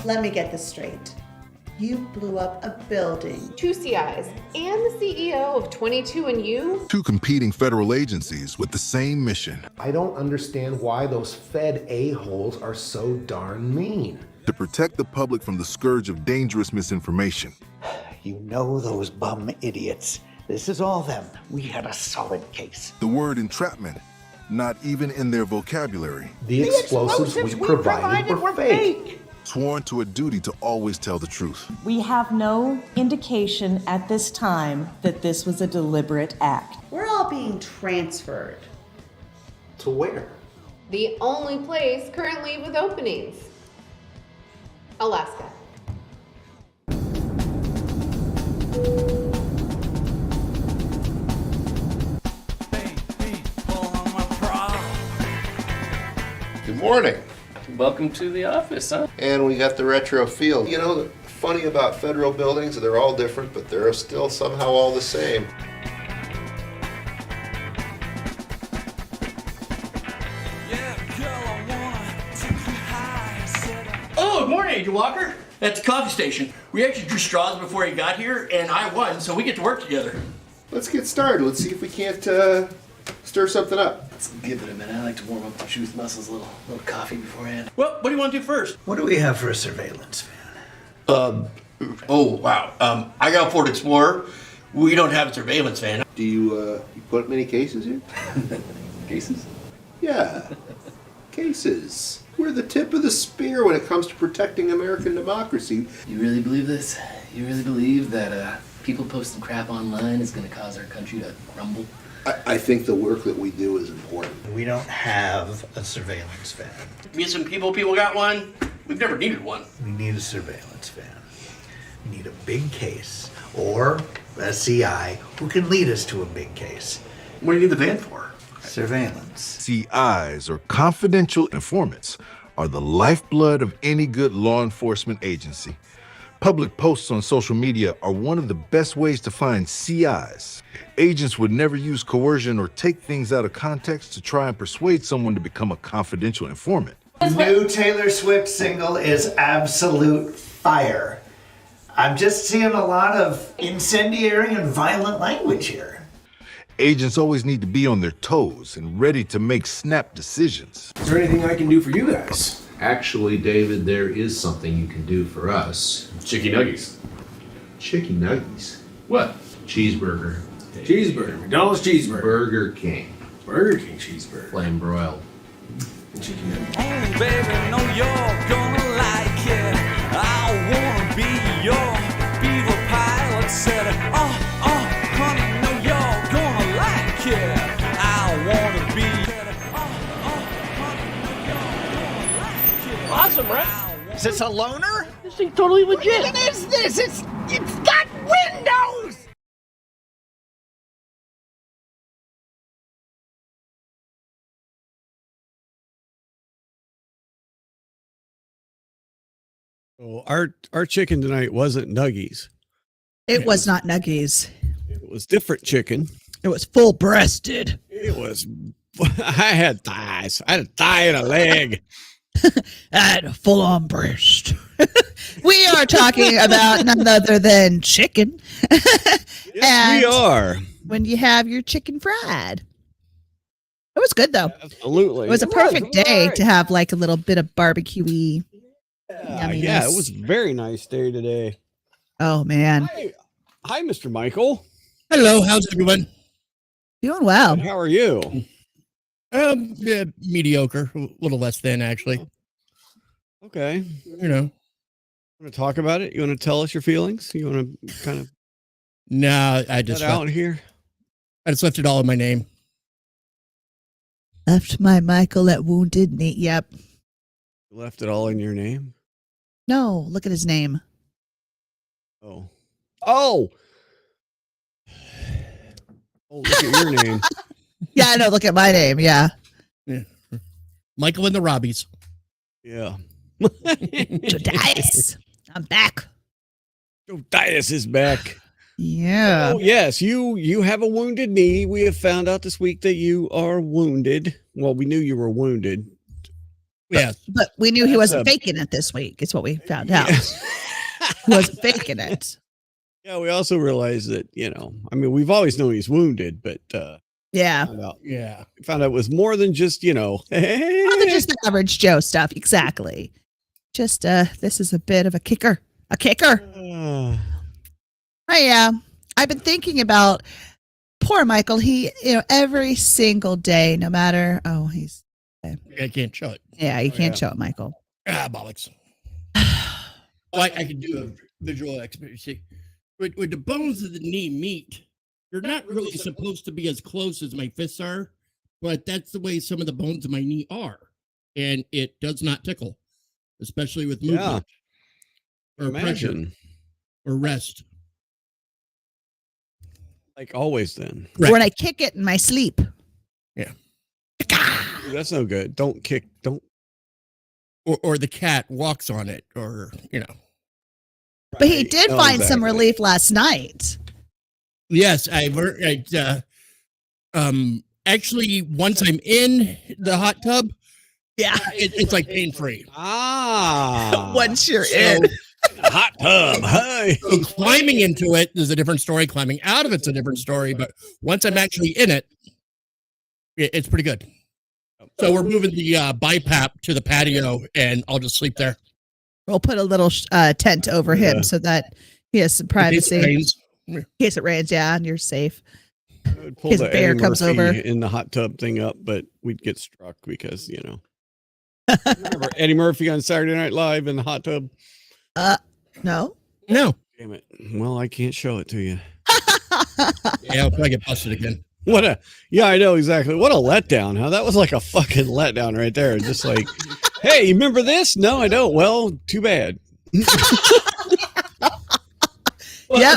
Let me get this straight. You blew up a building. 2 CIs and the CEO of 22andU. 2 competing federal agencies with the same mission. I don't understand why those Fed a-holes are so darn mean. To protect the public from the scourge of dangerous misinformation. You know those bum idiots. This is all them. We had a solid case. The word entrapment, not even in their vocabulary. The explosives we provided were fake. Sworn to a duty to always tell the truth. We have no indication at this time that this was a deliberate act. We're all being transferred. To where? The only place currently with openings. Alaska. Good morning. Welcome to the office, huh? And we got the retro feel. You know, the funny about federal buildings, they're all different, but they're still somehow all the same. Oh, good morning, Agent Walker. At the coffee station. We actually drew straws before he got here, and I won, so we get to work together. Let's get started. Let's see if we can't stir something up. Let's give it a minute. I like to warm up the truth muscles a little coffee beforehand. Well, what do you want to do first? What do we have for a surveillance van? Oh, wow. I got a Ford Explorer. We don't have a surveillance van. Do you put many cases here? Cases? Yeah, cases. We're the tip of the spear when it comes to protecting American democracy. You really believe this? You really believe that people posting crap online is going to cause our country to crumble? I think the work that we do is important. We don't have a surveillance van. Me and some people got one. We've never needed one. We need a surveillance van. We need a big case or a CI who can lead us to a big case. What do you need the van for? Surveillance. CIs, or confidential informants, are the lifeblood of any good law enforcement agency. Public posts on social media are one of the best ways to find CIs. Agents would never use coercion or take things out of context to try and persuade someone to become a confidential informant. The new Taylor Swift single is absolute fire. I'm just seeing a lot of incendiary and violent language here. Agents always need to be on their toes and ready to make snap decisions. Is there anything I can do for you guys? Actually, David, there is something you can do for us. Chicky nuggies. Chicken nuggies. What? Cheeseburger. Cheeseburger. McDonald's cheeseburger. Burger King. Burger King cheeseburger. Flame broiled. Chicken nugget. Oh, baby, know you're gonna like it. I wanna be your beaver pilot. Said, honey, know you're gonna like it. I wanna be. Awesome, right? Is this a loner? This thing's totally legit. What is this? It's got windows! Oh, our chicken tonight wasn't nuggies. It was not nuggies. It was different chicken. It was full breasted. It was. I had thighs. I had a thigh and a leg. I had a full on breast. We are talking about none other than chicken. Yes, we are. When you have your chicken fried. It was good though. Absolutely. It was a perfect day to have like a little bit of barbecue-y. Yeah, it was a very nice day today. Oh man. Hi, Mr. Michael. Hello, how's everyone? Doing well. How are you? Yeah, mediocre, a little less than actually. Okay. You know. Want to talk about it? You want to tell us your feelings? You want to kind of Nah, I just out here. I just left it all in my name. Left my Michael at Wounded Knee. Yep. You left it all in your name? No, look at his name. Oh. Oh, look at your name. Yeah, I know. Look at my name. Yeah. Michael and the Robbies. Yeah. Jodias. I'm back. Jodias is back. Yeah. Oh, yes. You have a wounded knee. We have found out this week that you are wounded. Well, we knew you were wounded. Yes. But we knew he That's wasn't faking it this week. It's what we found out. He wasn't faking it. Yeah, we also realized that, I mean, we've always known he's wounded, but Yeah. We found out it was more than just, More than just the average Joe stuff. Exactly. Just this is a bit of a kicker. A kicker. Oh yeah. I've been thinking about poor Michael. He, every single day, no matter he's I can't show it. Yeah, you can't show it, Michael. Bollocks. I can do a visual experience. When the bones of the knee meet, they're not really supposed to be as close as my fists are, but that's the way some of the bones of my knee are. And it does not tickle, especially with movement or pressure or rest. Like always then. When I kick it in my sleep. Yeah. That's no good. Don't kick. Don't. Or the cat walks on it or, But he did find some relief last night. Yes, actually, once I'm in the hot tub, it's like pain free. Once you're in hot tub, hey. So climbing into it is a different story. Climbing out of it's a different story. But once I'm actually in it, it's pretty good. So we're moving the BiPAP to the patio, and I'll just sleep there. We'll put a little tent over him so that he has some privacy. In case it rains, and you're safe. His bear comes over in the hot tub thing up, but we'd get struck because remember Eddie Murphy on Saturday Night Live in the hot tub? No. Damn it! Well, I can't show it to you. I'll probably get busted again. I know exactly. What a letdown, huh? That was like a fucking letdown right there. Just like, hey, you remember this? No, I don't. Well, too bad.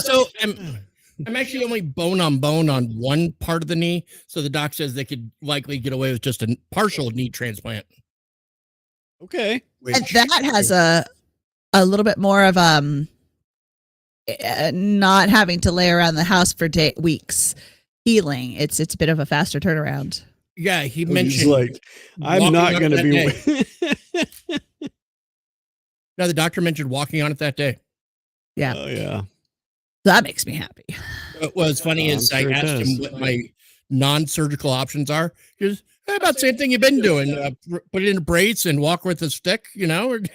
So I'm actually only bone on one part of the knee. So the doc says they could likely get away with just a partial knee transplant. Okay. And that has a little bit more of not having to lay around the house for weeks. Healing. It's a bit of a faster turnaround. Yeah, he mentioned like, I'm not going to be. No, the doctor mentioned walking on it that day. Yeah. Oh yeah. That makes me happy. What was funny is I asked him what my non-surgical options are. He goes, about the same thing you've been doing. Put it in a brace and walk with a stick, Yep.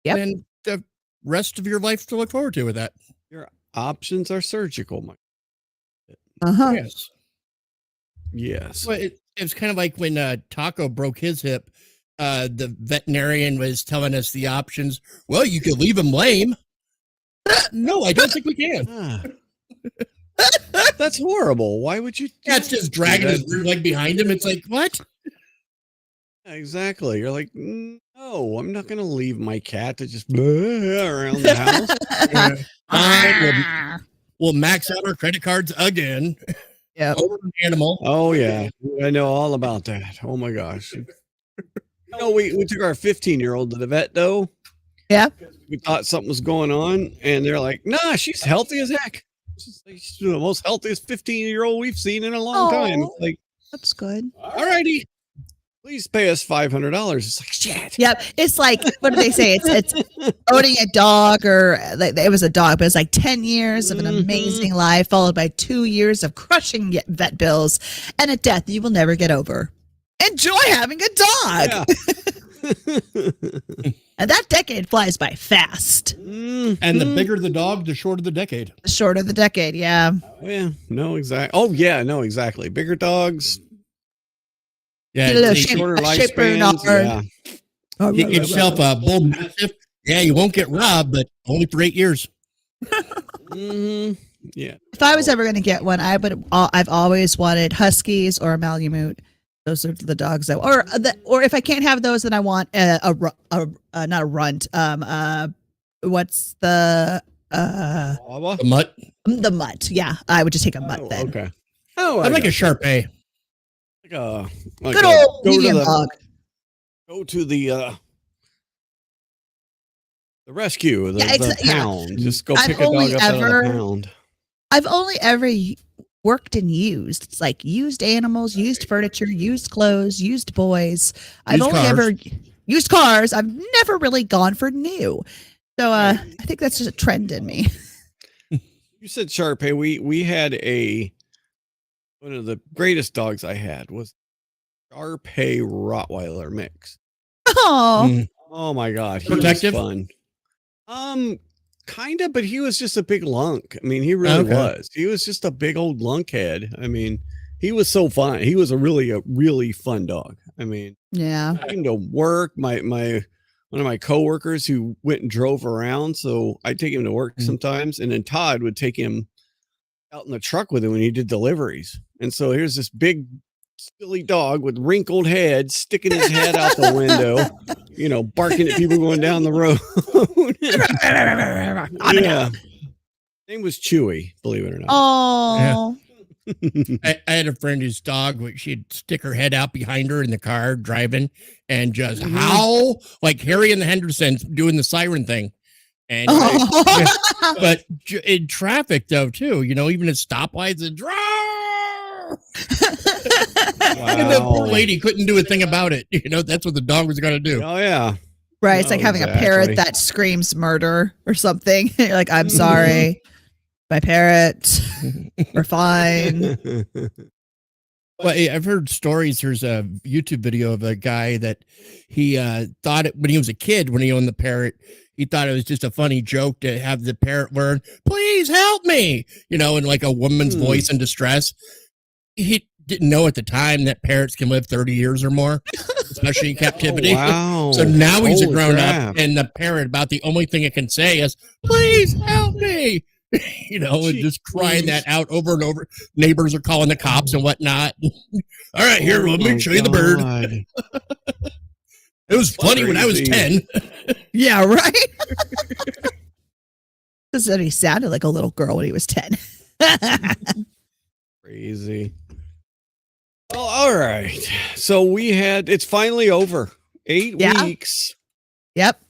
And the rest of your life to look forward to with that. Your options are surgical, Mike. Yes. Yes. Well, it was kind of like when Taco broke his hip. The veterinarian was telling us the options. Well, you could leave him lame. No, I don't think we can. That's horrible. Why would you? That's just dragging his rear leg behind him. It's like, what? Exactly. You're like, no, I'm not going to leave my cat to just around the house. We'll max out our credit cards again. Yeah. Animal. Oh, yeah. I know all about that. Oh, my gosh. We took our 15-year-old to the vet, though. Yeah. We thought something was going on, and they're like, nah, she's healthy as heck. She's the most healthiest 15-year-old we've seen in a long time. It's like, that's good. All righty. Please pay us $500. It's like, shit. Yep. It's like, what do they say? It's owning a dog, or it was a dog, but it's like 10 years of an amazing life, followed by 2 years of crushing vet bills and a death you will never get over. Enjoy having a dog. Yeah. And that decade flies by fast. And the bigger the dog, the shorter the decade. The shorter the decade, yeah. Yeah, no, exactly. Oh, yeah, no, exactly. Bigger dogs. Yeah, shorter lifespans. Yeah. Get yourself a bull mastiff. Yeah, you won't get robbed, but only for 8 years. Yeah. If I was ever going to get one, I've always wanted Huskies or a Malamute. Those are the dogs that, or if I can't have those, then I want not a runt. What's the mutt? The mutt. Yeah, I would just take a mutt then. Okay. Oh, I'd like a Shar-Pei. Good old medium dog. Go to the rescue. The pound. Just go pick a dog up out of the pound. I've only ever worked in used. It's like used animals, used furniture, used clothes, used boys. Used cars. I've never really gone for new. So I think that's just a trend in me. You said Shar-Pei. We had one of the greatest dogs I had was Shar-Pei Rottweiler mix. Oh. Oh my God. He Protective? was fun. Kind of, but he was just a big lunk. I mean, he really was. He was just a big old lunkhead. I mean, he was so fun. He was a really fun dog. I mean, yeah. I took him to work. My one of my coworkers who went and drove around, so I'd take him to work sometimes, and then Todd would take him out in the truck with him when he did deliveries. And so here's this big silly dog with wrinkled head sticking his head out the window, barking at people going down the road. Yeah. Name was Chewy, believe it or not. Oh. I had a friend whose dog, she'd stick her head out behind her in the car driving and just howl like Harry and the Hendersons doing the siren thing. And but in traffic though too, even at stoplights and and the poor lady couldn't do a thing about it. That's what the dog was gonna do. Oh yeah. Right. It's like having a parrot that screams murder or something. You're like, I'm sorry. My parrot. We're fine. Well, I've heard stories. There's a YouTube video of a guy that he thought when he was a kid, when he owned the parrot, he thought it was just a funny joke to have the parrot learn, please help me, in like a woman's voice in distress. He didn't know at the time that parrots can live 30 years or more, especially in captivity. Wow. So now he's a Holy grown crap. up, and the parrot, about the only thing it can say is, please help me. And just crying that out over and over. Neighbors are calling the cops and whatnot. All right, here, let me show you the bird. It was funny when I was 10. Yeah, right? Because he sounded like a little girl when he was 10. Crazy. Well, all right. So it's finally over. 8 weeks. Yep.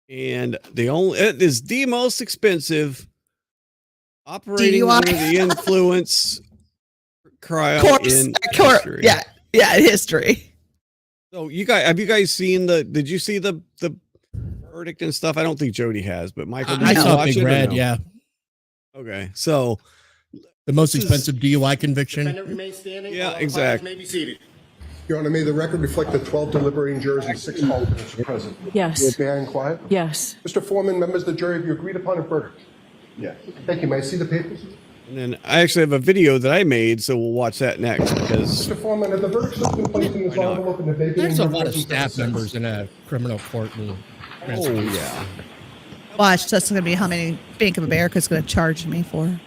And it is the most expensive operating DUI. under the influence trial in history. Yeah, history. So have you guys seen did you see the verdict and stuff? I don't think Jody has, but Michael, did I you saw watch Big it or Red, no? yeah. Okay. So the most expensive DUI conviction. Yeah, exactly. May be seated. Your Honor, may the record reflect that 12 deliberating jurors and 6 alternates are present. Yes. May I inquire? Yes. Mr. Foreman, members of the jury, have you agreed upon a verdict? Yes. Thank you. May I see the papers? And then I actually have a video that I made, so we'll watch that next because Mr. Foreman, have the verdicts that have been placed in this envelope in the vacant There's a room lot of present staff for the members in a criminal court. yeah. Watch, that's going to be how many Bank of America is going to charge me for.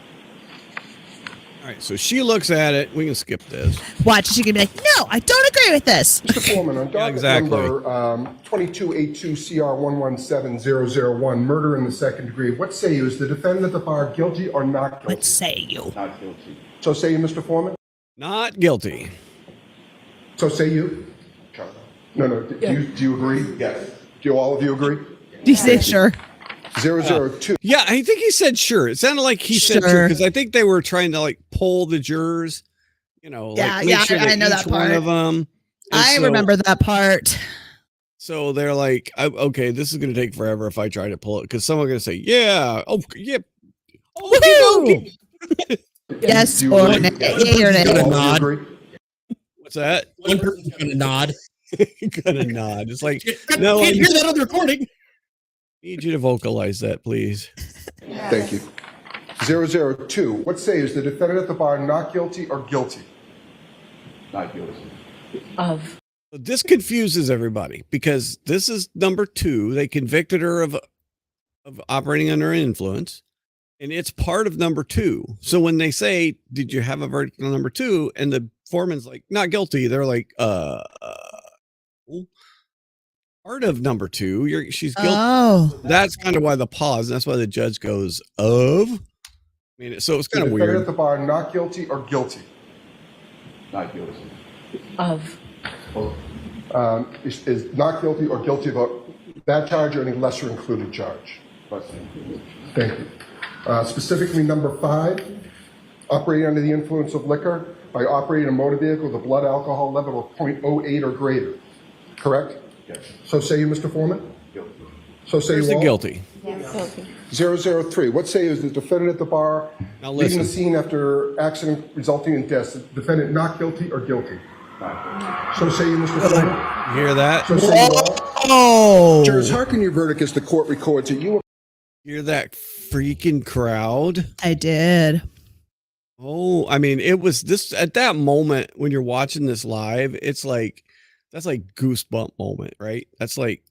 All right, so she looks at it. We can skip this. Watch, she can be like, no, I don't agree with this. Mr. Foreman, on docket number 2282CR117001, murder in the second degree, what say you? Is the defendant at the bar guilty or not guilty? What say you? Not guilty. So say you, Mr. Foreman? Not guilty. So say you? No. Do you agree? Yes. Do all of you agree? Do you say sure? 002. Yeah, I think he said sure. It sounded like he said sure because I think they were trying to poll the jurors. I know that part. One of them. I remember that part. So they're like, okay, this is going to take forever if I try to pull it because someone's going to say, yeah, oh yeah, yes or nay. Nod. What's that? One person's going to nod. Gonna nod. It's like, no, I can't hear that on the recording. Need you to vocalize that, please. Thank you. 002. What say is the defendant at the bar not guilty or guilty? Not guilty. Of. This confuses everybody because this is number 2. They convicted her of operating under influence, and it's part of number 2. So when they say, "Did you have a verdict on number 2?" and the foreman's like, "Not guilty," they're like, part of number 2, she's guilty. Oh, that's kind of why the pause. And that's why the judge goes of. I mean, so it's kind of weird. At the bar, not guilty or guilty. Not guilty. Of. Is not guilty or guilty of that charge or any lesser included charge. Thank you. Specifically, number 5. Operating under the influence of liquor by operating a motor vehicle with a blood alcohol level of 0.08 or greater. Correct? Yes. So say you, Mr. Foreman? Guilty. So say Where's you the all? guilty? Guilty. 003. What say is the defendant at the bar Now leaving listen. the scene after accident resulting in death? The defendant not guilty or guilty? Not guilty. So say you, Mr. Foreman? You hear that? So say you all? Oh. Jurors, hearken your verdict as the court records that you. Hear that freaking crowd? I did. Oh, I mean, it was this at that moment when you're watching this live, it's like that's like goosebump moment, right? That's like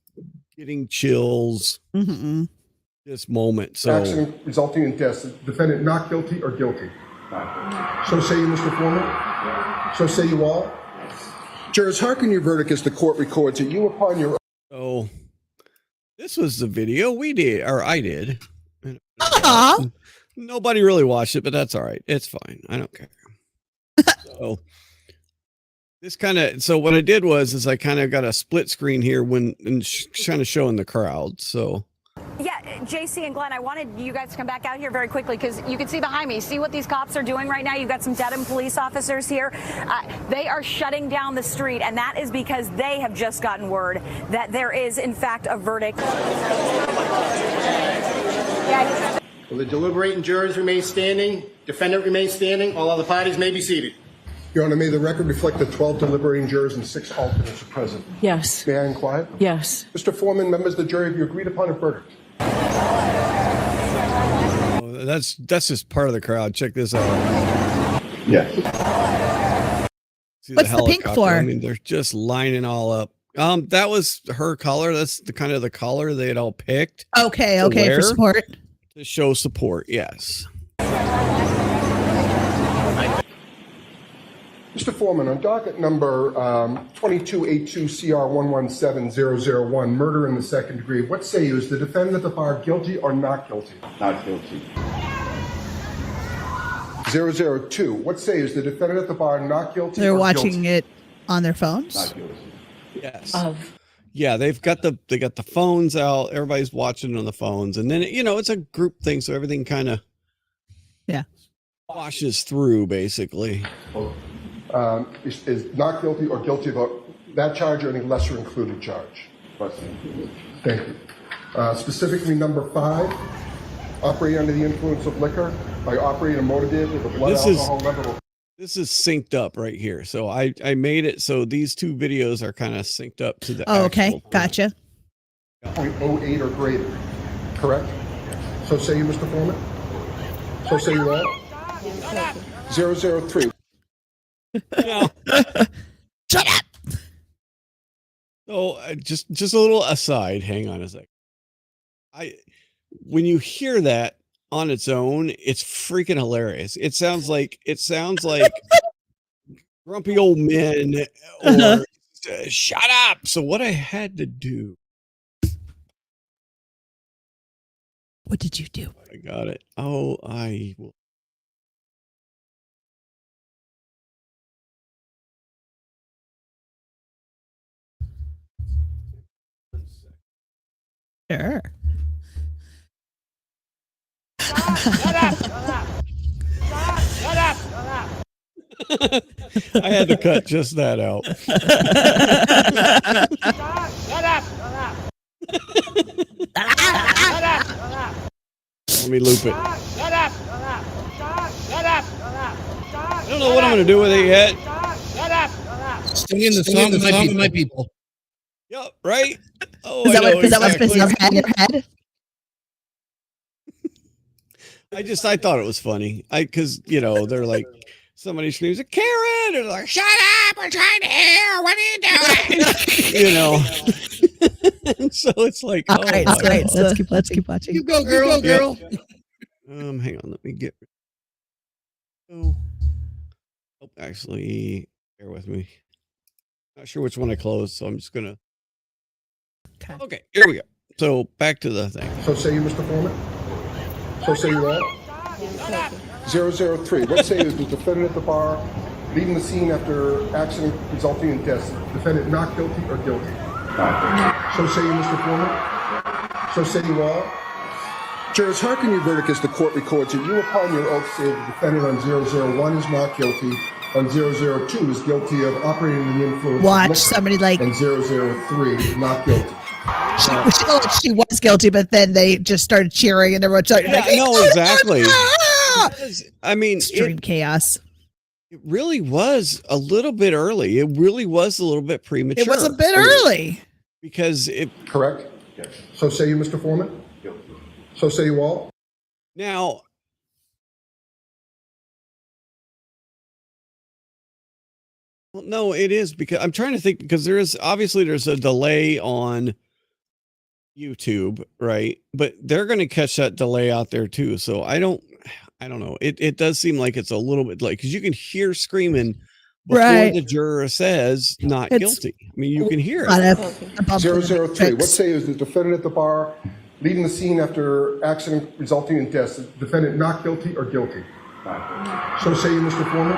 getting chills. Mm-hmm. This moment. So Accident resulting in death. The defendant not guilty or guilty? Not guilty. So say you, Mr. Foreman? So say you all? Jurors, hearken your verdict as the court records that you upon your. So this was the video we did, or I did. Uh-huh. Nobody really watched it, but that's all right. It's fine. I don't care. So this so what I did is I kind of got a split screen here when and kind of showing the crowd. So yeah, JC and Glenn, I wanted you guys to come back out here very quickly because you can see behind me. See what these cops are doing right now? You've got some Dedham police officers here. They are shutting down the street, and that is because they have just gotten word that there is, in fact, a verdict. Yeah. Will the deliberating jurors remain standing? Defendant remain standing? All other parties may be seated. Your Honor, may the record reflect that 12 deliberating jurors and 6 alternates are present. Yes. May I inquire? Yes. Mr. Foreman, members of the jury, have you agreed upon a verdict? oh, that's just part of the crowd. Check this out. Yes. See What's the pink helicopter? for? I mean, they're just lining all up. That was her color. That's the kind of the color they had all picked. Okay, to okay, wear for support. to show support. Yes. Mr. Foreman, on docket number 2282CR117001, murder in the second degree, what say you? Is the defendant at the bar guilty or not guilty? Not guilty. 002, what say you? Is the defendant at the bar not guilty They're or watching guilty? it on their phones. Not guilty. Yes. Of. Yeah, they got the phones out. Everybody's watching on the phones, and then it's a group thing, so everything kind of washes through basically. Is not guilty or guilty about that charge or any lesser included charge? Thank you. Specifically, number 5, operating under the influence of liquor by operating a motor vehicle with a blood alcohol level. This is synced up right here. So I made it so these two videos are kind of synced up to the. Oh, okay, actual gotcha. 0.08 or greater, correct? So say you, Mr. Foreman? So say you all? 003. No. Shut up. So just a little aside. Hang on a sec. When you hear that on its own, it's freaking hilarious. It sounds like grumpy old men or shut up. So what I had to do. What did you do? I got it. Oh, I will. Sure. I had to cut just that out. Let me loop it. I don't know what I'm going to do with it yet. Singing the song with my people. Yep, right? Oh, Is that I know what's exactly. in your head? I thought it was funny. Because they're like, somebody screams, Karen! And they're like, shut up! We're trying to hear. What are you doing? And so it's like, All right. God. Let's keep watching. You go, girl. Yep. Hang on. Let me get. Oh, actually, bear with me. Not sure which one I closed, so I'm just gonna. Okay, here we go. So back to the thing. So say you, Mr. Foreman? So say you all? 003. What say is the defendant at the bar leaving the scene after accident resulting in death? Defendant not guilty or guilty? Not guilty. So say you, Mr. Foreman? So say you all? Jurors, hearken your verdict as the court records that you upon your oath say the defendant on 001 is not guilty, on 002 is guilty of operating in the influence Watch of liquor, somebody like and 003 is not guilty. she was guilty, but then they just started cheering and everyone started Yeah, no, exactly. I mean, extreme chaos. It really was a little bit early. It really was a little bit premature. It was a bit early. Because it... Correct? Yes. So say you, Mr. Foreman? So say you all? Now... Well, no, it is because I'm trying to think because there's a delay on YouTube, right? But they're going to catch that delay out there too. So I don't know. It does seem like it's a little bit like because you can hear screaming before the juror says not guilty. I mean, you can hear it. 003. What say is the defendant at the bar leaving the scene after accident resulting in death? Is the defendant not guilty or guilty? So say you, Mr. Foreman?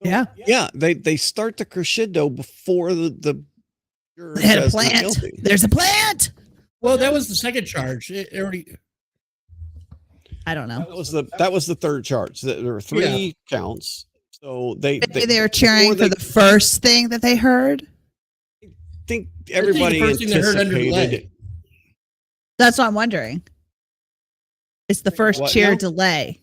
Yeah. Yeah. They start the crescendo before the juror They had a says not plant. guilty. There's a plant. Well, that was the second charge. It already. I don't know. That was the third charge. There were three counts. So they were cheering for the first thing that they heard. I think everybody anticipated it. That's what I'm wondering. It's the first What cheer now? delay.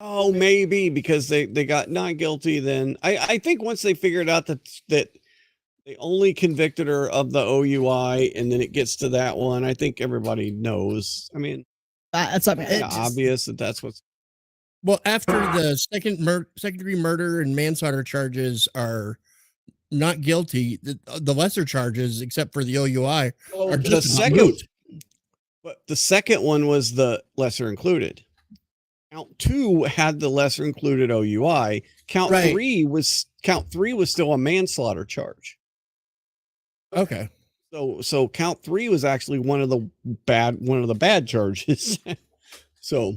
Oh, maybe because they got not guilty. Then I think once they figured out that they only convicted her of the OUI, and then it gets to that one. I think everybody knows. I mean, that's obvious that's what's. Well, after the second degree murder and manslaughter charges are not guilty, the lesser charges, except for the OUI, are The just second, but the second one was the lesser included. Count 2 had the lesser included OUI. Count three was still a manslaughter charge. Okay. So count 3 was actually one of the bad charges. So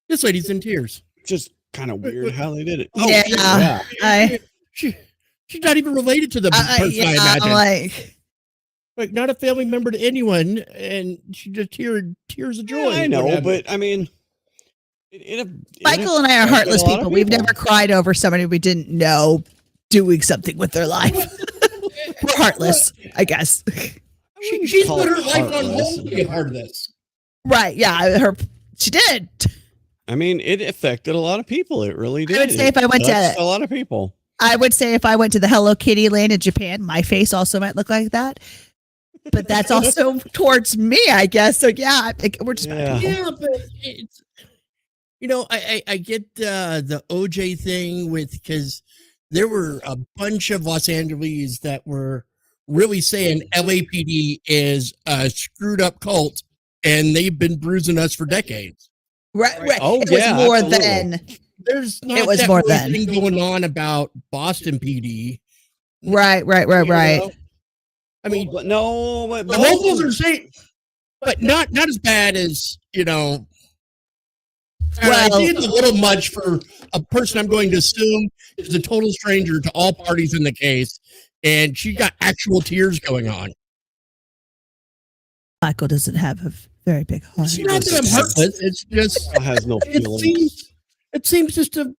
this lady's in tears. Just kind of weird how they did it. She's not even related to the person I imagine. Like not a family member to anyone, and she just tears of joy. I know, but I mean, Michael and I are heartless people. We've never cried over somebody we didn't know doing something with their life. We're heartless, I guess. She's put her life on hold to be a part of this. Right? Yeah, she did. I mean, it affected a lot of people. It really did. I would say if I went to a lot of people. I would say if I went to the Hello Kitty land in Japan, my face also might look like that. But that's also towards me, I guess. So yeah, we're just Yeah, but it's, I get the OJ thing because there were a bunch of Los Angeles that were really saying LAPD is a screwed up cult and they've been bruising us for decades. Right. Oh, it was more than there's not it was that more really than thing going on about Boston PD. Right. I mean, but no, but the locals are saying, but not as bad as Well, I think it's a little much for a person I'm going to assume is a total stranger to all parties in the case, and she got actual tears going on. Michael doesn't have a very big heart. It's not that I'm heartless. It's just has no feelings. It seems just a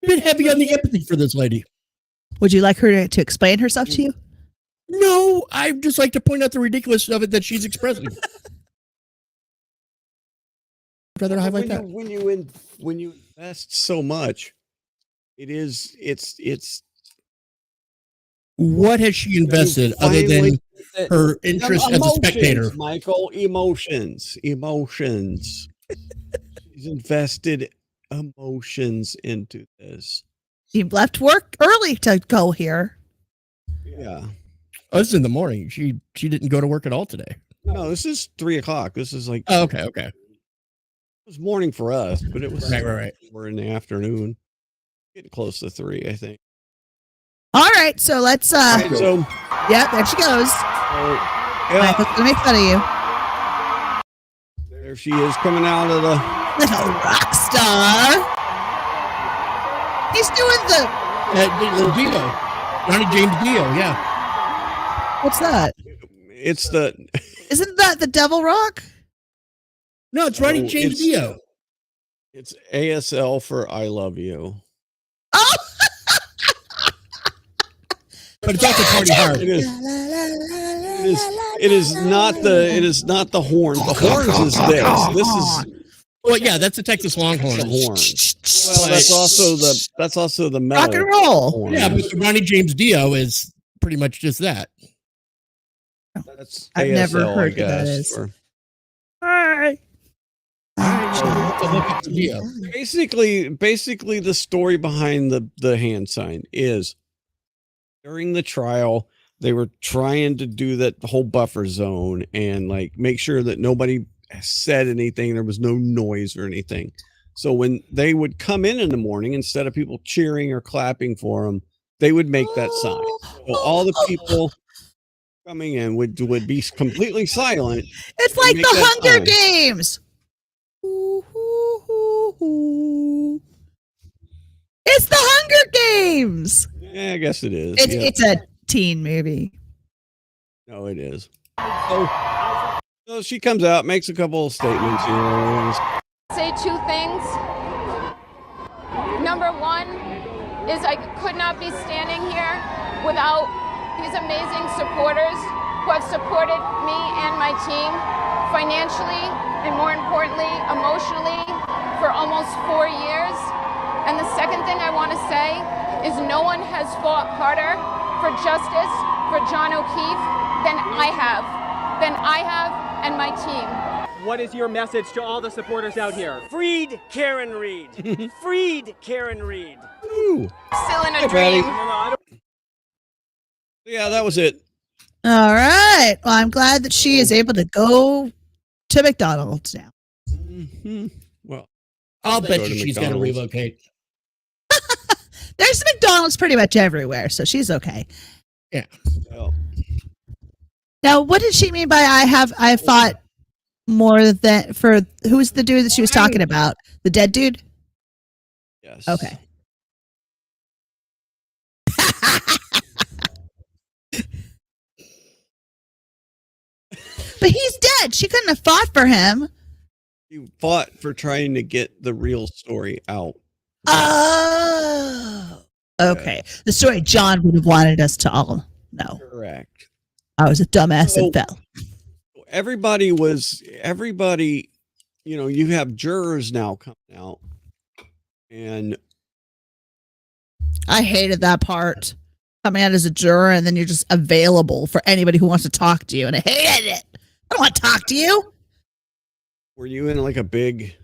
bit heavy on the empathy for this lady. Would you like her to explain herself to you? No, I'd just like to point out the ridiculousness of it that she's expressing. I'd rather highlight that. When you invest so much, it's. What has she invested other than her interest as a spectator? Michael, emotions. She's invested emotions into this. She left work early to go here. Yeah. Oh, this is in the morning. She didn't go to work at all today. No, this is 3:00. This is like. Oh, okay. It was morning for us, but it was right. We're in the afternoon, getting close to 3, I think. All right, so let's. So yeah, there she goes. Michael's gonna make fun of you. There she is coming out of the little rock star. He's doing the Dio, Ronnie James Dio. Yeah. What's that? It's the Isn't that the Devil Rock? No, it's Ronnie James Dio. It's ASL for I Love You. Oh! But it's also Party Hard. It is not the horns. The horns is this. This is well, yeah, that's the Texas Longhorn. the horn. Well, that's also the metal Rock and roll. horn. Yeah, but Ronnie James Dio is pretty much just that. That's I've ASL, never heard I who that guess, is. or- Hi. So look at Dio. Basically, the story behind the hand sign is during the trial, they were trying to do that the whole buffer zone and like make sure that nobody said anything. There was no noise or anything. So when they would come in the morning, instead of people cheering or clapping for them, they would make that sign. So all the people coming in would be completely silent. It's like the Hunger Games. It's the Hunger Games. Yeah, I guess it is. It's a teen movie. No, it is. So she comes out, makes a couple of statements here. Say two things. Number one is I could not be standing here without these amazing supporters who have supported me and my team financially and more importantly, emotionally for almost 4 years. And the second thing I want to say is no one has fought harder for justice for John O'Keefe than I have and my team. What is your message to all the supporters out here? Freed Karen Reed. Freed Karen Reed. Ooh. Still in a Hey, dream. Patty. Yeah, that was it. All right. Well, I'm glad that she is able to go to McDonald's now. Mm-hmm. Well, I'll bet go you to she's going to McDonald's. relocate. There's McDonald's pretty much everywhere, so she's okay. Yeah. Well, Now, what did she mean by I fought more than for who's the dude that she was talking about? The dead dude? yes. Okay. But he's dead. She couldn't have fought for him. He fought for trying to get the real story out. Oh. Okay. The story John would have wanted us to all know. Correct. I was a dumbass and fell. Everybody, you have jurors now coming out. And I hated that part. Coming out as a juror and then you're just available for anybody who wants to talk to you. And I hated it. I don't want to talk to you. were you in like a big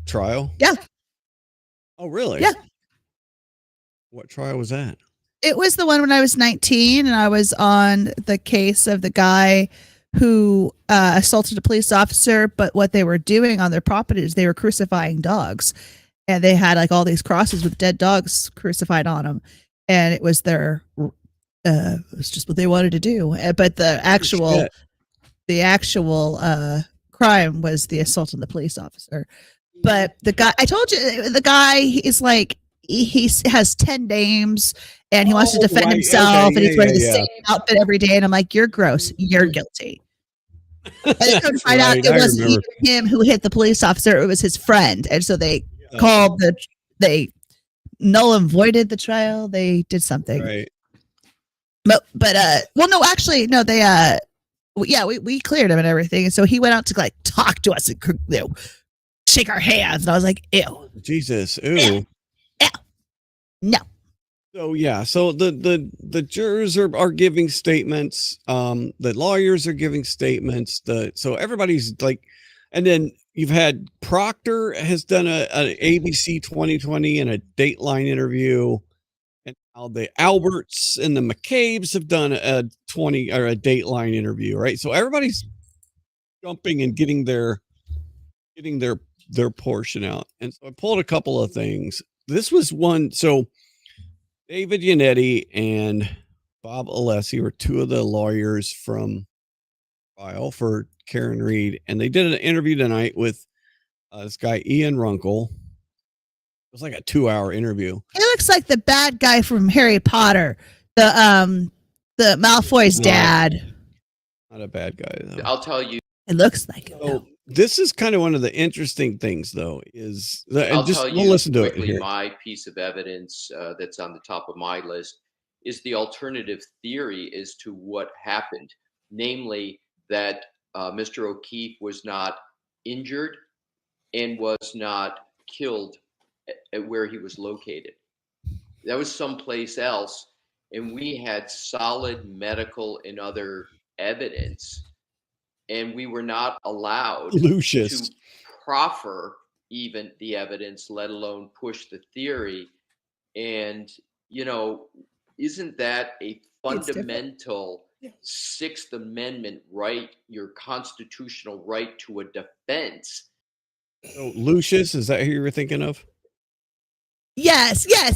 trial? Yeah. Oh, really? Yeah. What trial was that? It was the one when I was 19 and I was on the case of the guy who assaulted a police officer, but what they were doing on their property is they were crucifying dogs. And they had like all these crosses with dead dogs crucified on them. And it was their, it was just what they wanted to do. But the actual crime was the assault on the police officer. But the guy, I told you, the guy is like, he has 10 names and he wants to defend himself and he's wearing the same outfit every day. And I'm like, you're gross. You're guilty. And they couldn't find out it wasn't even him who hit the police officer. It was his friend. And so they called they null and voided the trial. They did something. Right. But well, no, actually, no, they, we cleared him and everything. And so he went out to like talk to us and shake our hands. And I was like, ew. Jesus. Ew. Yeah. No. So yeah, so the jurors are giving statements, the lawyers are giving statements, so everybody's like, and then you've had Proctor has done an ABC 2020 and a Dateline interview, and now the Alberts and the McCabe's have done a Dateline interview, right? So everybody's jumping and getting their portion out, and so I pulled a couple of things. This was one, so David Yannetti and Bob Alessi were two of the lawyers from trial for Karen Reed, and they did an interview tonight with this guy Ian Runkle. It was like a 2-hour interview. He looks like the bad guy from Harry Potter, the Malfoy's dad. Not a bad guy though. I'll tell you. It looks like it. So this is kind of one of the interesting things, though, is that, I'll and just tell we'll you listen to it quickly. here. My piece of evidence that's on the top of my list is the alternative theory as to what happened, namely that Mr. O'Keefe was not injured and was not killed at where he was located. That was someplace else, and we had solid medical and other evidence, and we were not allowed Lucius. to proffer even the evidence, let alone push the theory. And, you know, isn't that a fundamental Sixth Amendment right, your constitutional right to a defense? So Lucius, is that who you were thinking of? Yes. Okay.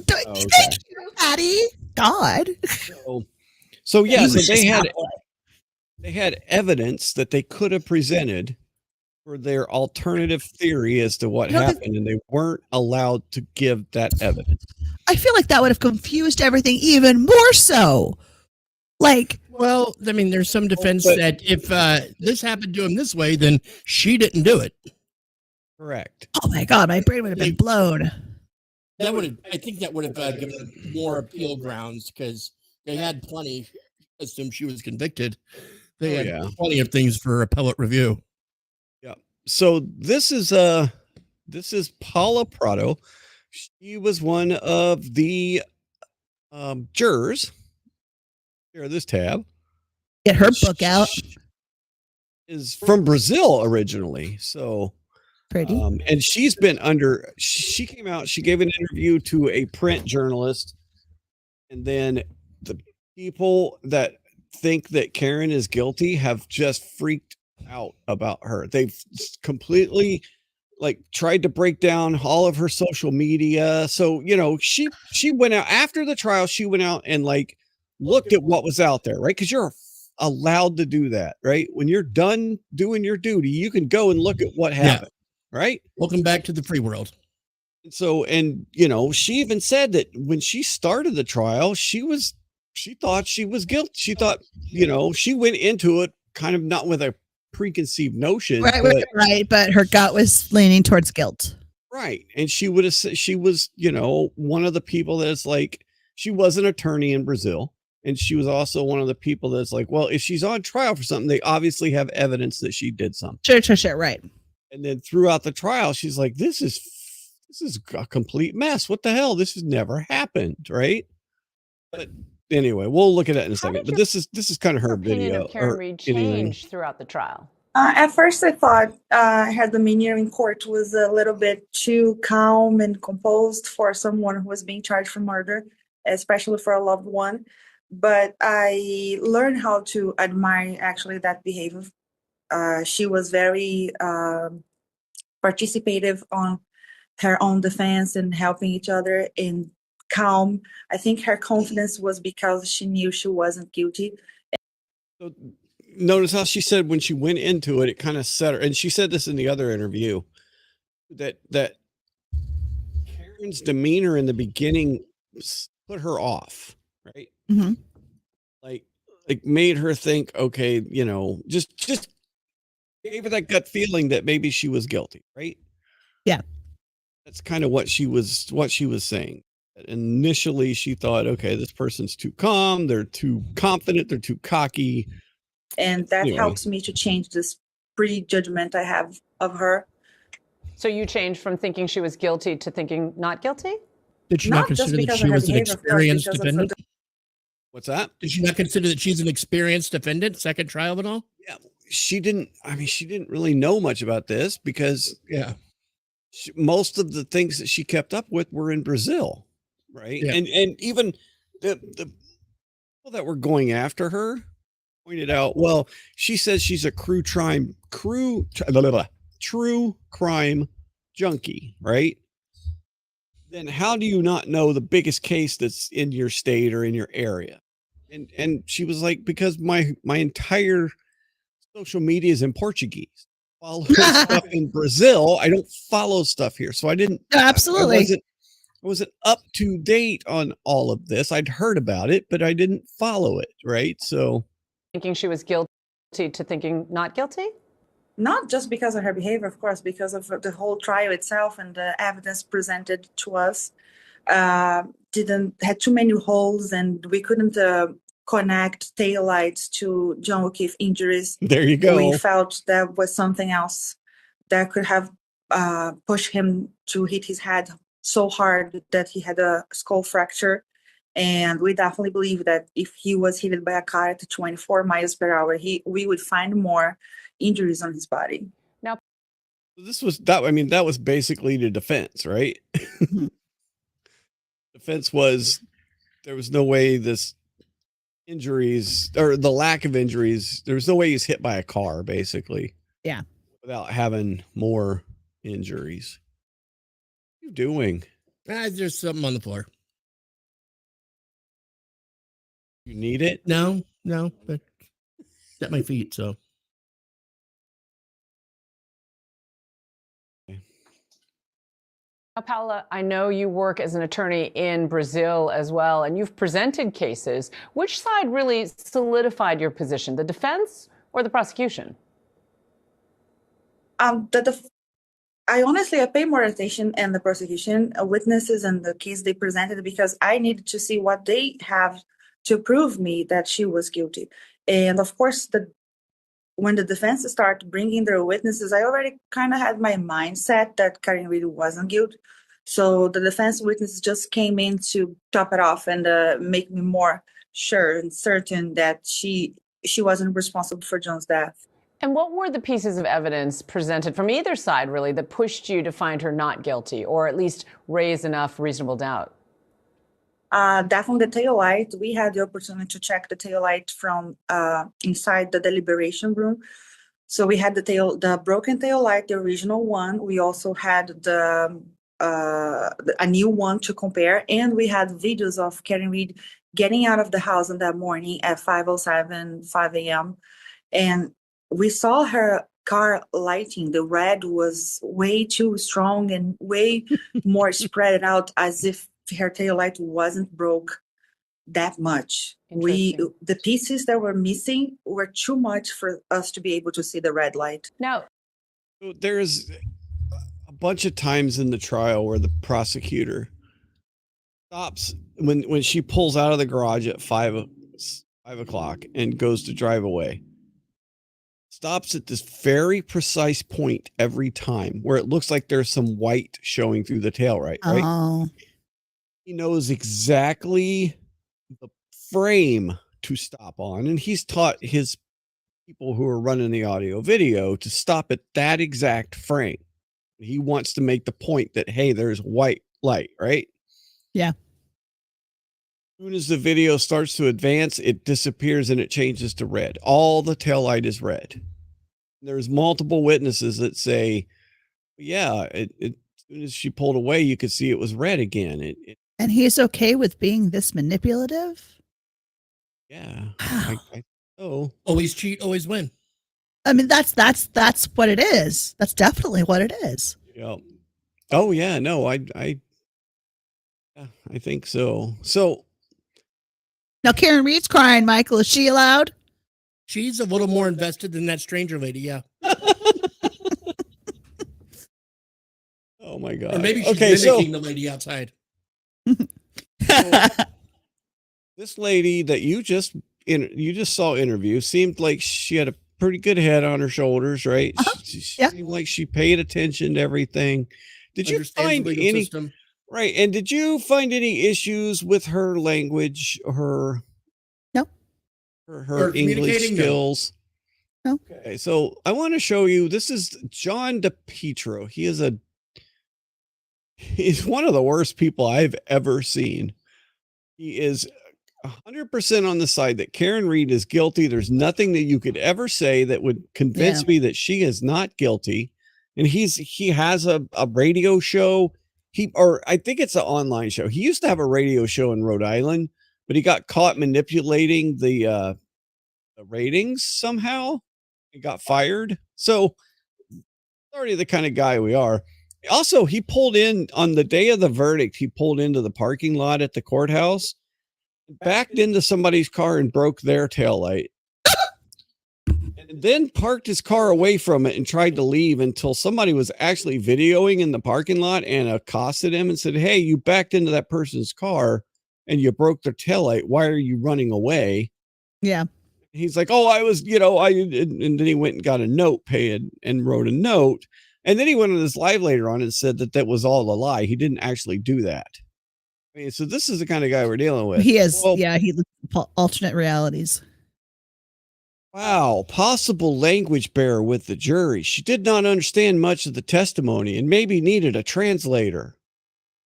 Thank you, Patty. God. So yeah, so Lucius they had evidence that they could have presented for their alternative theory as to what happened, and they weren't allowed to give that evidence. I feel like that would have confused everything even more so. Like, well, I mean, there's some defense that if this happened to him this way, then she didn't do it. Correct. Oh my God, my brain would have been blown. That would have, I think, that would have given more appeal grounds because they had plenty. Assume she was convicted. They had plenty of things for appellate review. Yeah. So this is Paula Prado. She was one of the jurors. Here, this tab. Get her book out. Is from Brazil originally. So pretty. And she's been she came out, she gave an interview to a print journalist, and then the people that think that Karen is guilty have just freaked out about her. They've completely tried to break down all of her social media. So, you know, she went out after the trial, she went out and looked at what was out there, right? Because you're allowed to do that, right? When you're done doing your duty, you can go and look at what happened, right? Welcome back to the free world. So, and you know, she even said that when she started the trial, she thought she was guilty. She thought, you know, she went into it kind of not with a preconceived notion, right, but her gut was leaning towards guilt. Right. And she would have said she was, you know, one of the people that's she was an attorney in Brazil. And she was also one of the people that's well, if she's on trial for something, they obviously have evidence that she did something. Sure, right. And then throughout the trial, she's like, this is a complete mess. What the hell? This has never happened, right? But anyway, we'll look at it in a second. But this is kind of her video. Of Karen Reed changed throughout the trial. At first, I thought her demeanor in court was a little bit too calm and composed for someone who was being charged for murder, especially for a loved one. But I learned how to admire actually that behavior. She was very participative on her own defense and helping each other in calm. I think her confidence was because she knew she wasn't guilty. So notice how she said when she went into it, it kind of set her, and she said this in the other interview, that Karen's demeanor in the beginning put her off, right? Mm-hmm. Like made her think, okay, you know, just gave her that gut feeling that maybe she was guilty, right? Yeah. That's kind of what she was saying. Initially, she thought, okay, this person's too calm, they're too confident, they're too cocky. And that helps me to change this prejudgment I have of her. So you changed from thinking she was guilty to thinking not guilty? Did you not consider that she was an experienced defendant? What's that? Did you not consider that she's an experienced defendant, second trial and all? Yeah, she didn't really know much about this because most of the things that she kept up with were in Brazil, right? Yeah. And even the people that were going after her pointed out, well, she says she's a true crime junkie, right? Then how do you not know the biggest case that's in your state or in your area? And she was like, because my entire social media is in Portuguese. Follow stuff in Brazil. I don't follow stuff here. So I didn't absolutely. I wasn't up to date on all of this. I'd heard about it, but I didn't follow it. Right. So thinking she was guilty to thinking not guilty? Not just because of her behavior, of course, because of the whole trial itself and the evidence presented to us. Didn't had too many holes, and we couldn't connect taillights to John O'Keefe injuries. There you go. We felt that was something else that could have pushed him to hit his head so hard that he had a skull fracture. And we definitely believe that if he was hit by a car at 24 miles per hour, we would find more injuries on his body. Now, that was basically the defense, right? Defense was there was no way this injuries or the lack of injuries, there was no way he's hit by a car, basically. Yeah. Without having more injuries. What are you doing? There's something on the floor. You need it? No, but it's at my feet, so. Now, Paula, I know you work as an attorney in Brazil as well, and you've presented cases. Which side really solidified your position, the defense or the prosecution? I honestly pay more attention in the prosecution witnesses and the case they presented because I needed to see what they have to prove me that she was guilty. And of course, when the defense started bringing their witnesses, I already kind of had my mindset that Karen Reed wasn't guilty. So the defense witnesses just came in to top it off and make me more sure and certain that she wasn't responsible for John's death. And what were the pieces of evidence presented from either side, really, that pushed you to find her not guilty or at least raise enough reasonable doubt? Definitely the tail light. We had the opportunity to check the tail light from inside the deliberation room. So we had the broken tail light, the original one. We also had a new one to compare, and we had videos of Karen Reed getting out of the house in that morning at 5:07, 5 a.m. And we saw her car lighting. The red was way too strong and way more spread out, as if her tail light wasn't broke that much. The pieces that were missing were too much for us to be able to see the red light. Now, there's a bunch of times in the trial where the prosecutor stops when she pulls out of the garage at 5 o'clock and goes to drive away. Stops at this very precise point every time where it looks like there's some white showing through the tail right? Oh. He knows exactly the frame to stop on, and he's taught his people who are running the audio video to stop at that exact frame. He wants to make the point that, hey, there's white light, right? Yeah. As soon as the video starts to advance, it disappears and it changes to red. All the taillight is red. There's multiple witnesses that say, yeah, as soon as she pulled away, you could see it was red again. And he's okay with being this manipulative? Yeah. Always cheat, always win. I mean, that's what it is. That's definitely what it is. Yeah. Oh yeah, no, I think so. So now Karen Reed's crying, Michael. Is she allowed? She's a little more invested than that stranger lady, yeah. Oh my God. Or maybe she's mimicking the lady outside. This lady that you just saw interview seemed like she had a pretty good head on her shoulders, right? She seemed like she paid attention to everything. Did you find any right? And did you find any issues with her language, her English skills? No. Okay, so I want to show you. This is John DePietro. He's one of the worst people I've ever seen. He is 100% on the side that Karen Reed is guilty. There's nothing that you could ever say that would convince me that she is not guilty. And he has a radio show. I think it's an online show. He used to have a radio show in Rhode Island, but he got caught manipulating the ratings somehow. He got fired. So already the kind of guy we are. Also, he pulled in on the day of the verdict. He pulled into the parking lot at the courthouse, backed into somebody's car and broke their taillight. and then parked his car away from it and tried to leave until somebody was actually videoing in the parking lot and accosted him and said, "Hey, you backed into that person's car and you broke their taillight. Why are you running away?" Yeah. He's like, "Oh, I was, and then he went and got a note paid and wrote a note. And then he went on this live later on and said that was all a lie. He didn't actually do that. I mean, so this is the kind of guy we're dealing with. He is. Well, Yeah. He looks at alternate realities. wow. Possible language barrier with the jury. She did not understand much of the testimony and maybe needed a translator.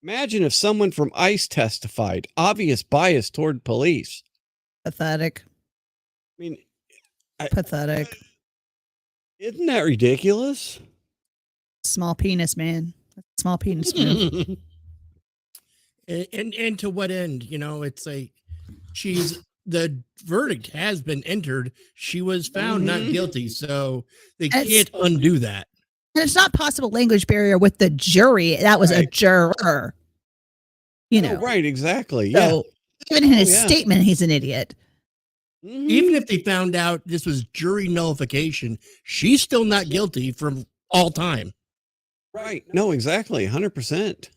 Imagine if someone from ICE testified. Obvious bias toward police. Pathetic. I mean, pathetic. Isn't that ridiculous? Small penis, man. Small penis move. And to what end? It's like the verdict has been entered. She was found not guilty, so they can't undo that. And it's not possible language barrier with the jury. That was a juror. Right, exactly. So even in his statement, he's an idiot. Even if they found out this was jury nullification, she's still not guilty from all time. Right. No, exactly. 100%.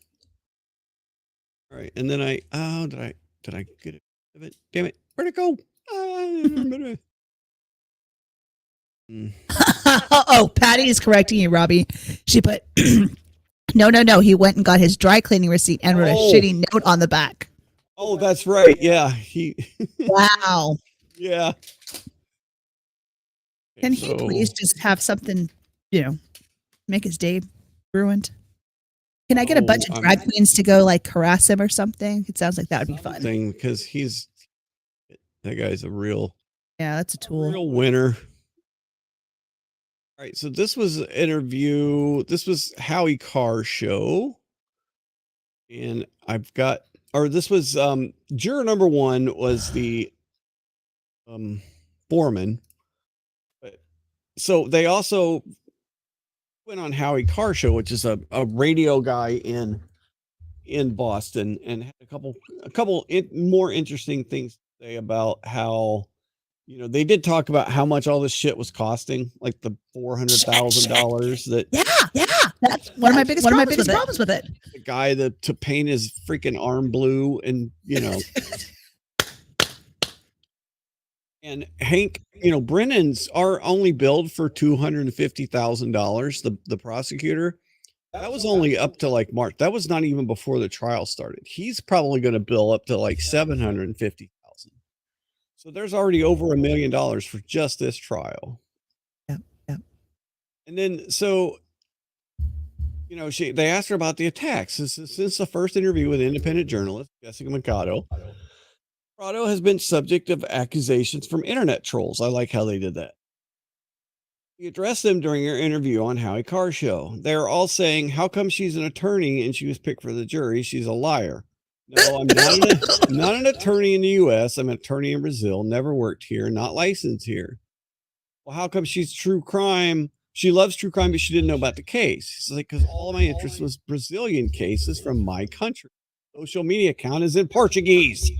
All right. And then did I get it? Damn it. Where'd it go? Oh, Patty is correcting you, Robbie. She put, no. He went and got his dry cleaning receipt and wrote a shitty note on the back. Oh, that's right. Yeah. Wow. Yeah. Can he please just have something, make his day ruined? Can I get a bunch of drag queens to go harass him or something? It sounds like that would be fun. Because that guy's a real. Yeah, that's a tool. Real winner. All right. So this was an interview. This was Howie Carr's show. And this was juror number 1 was the foreman. So they also went on Howie Carr's show, which is a radio guy in Boston, and had a couple more interesting things to say about how they did talk about how much all this shit was costing, like the $400,000 that that's one of my biggest problems with it. The guy to paint his freaking arm blue, and and Hank, Brennan's are only billed for $250,000. The prosecutor, that was only up to March. That was not even before the trial started. He's probably going to bill up to $750,000. So there's already over $1 million for just this trial. Yep. And then they asked her about the attacks. Since the first interview with independent journalist Jessica Mikado, Prado has been subject of accusations from internet trolls. I like how they did that. He addressed them during her interview on Howie Carr's show. They're all saying, how come she's an attorney and she was picked for the jury? She's a liar. No, I'm not an attorney in the U.S. I'm an attorney in Brazil. Never worked here. Not licensed here. Well, how come she's true crime? She loves true crime, but she didn't know about the case. It's because all of my interest was Brazilian cases from my country. Social media account is in Portuguese.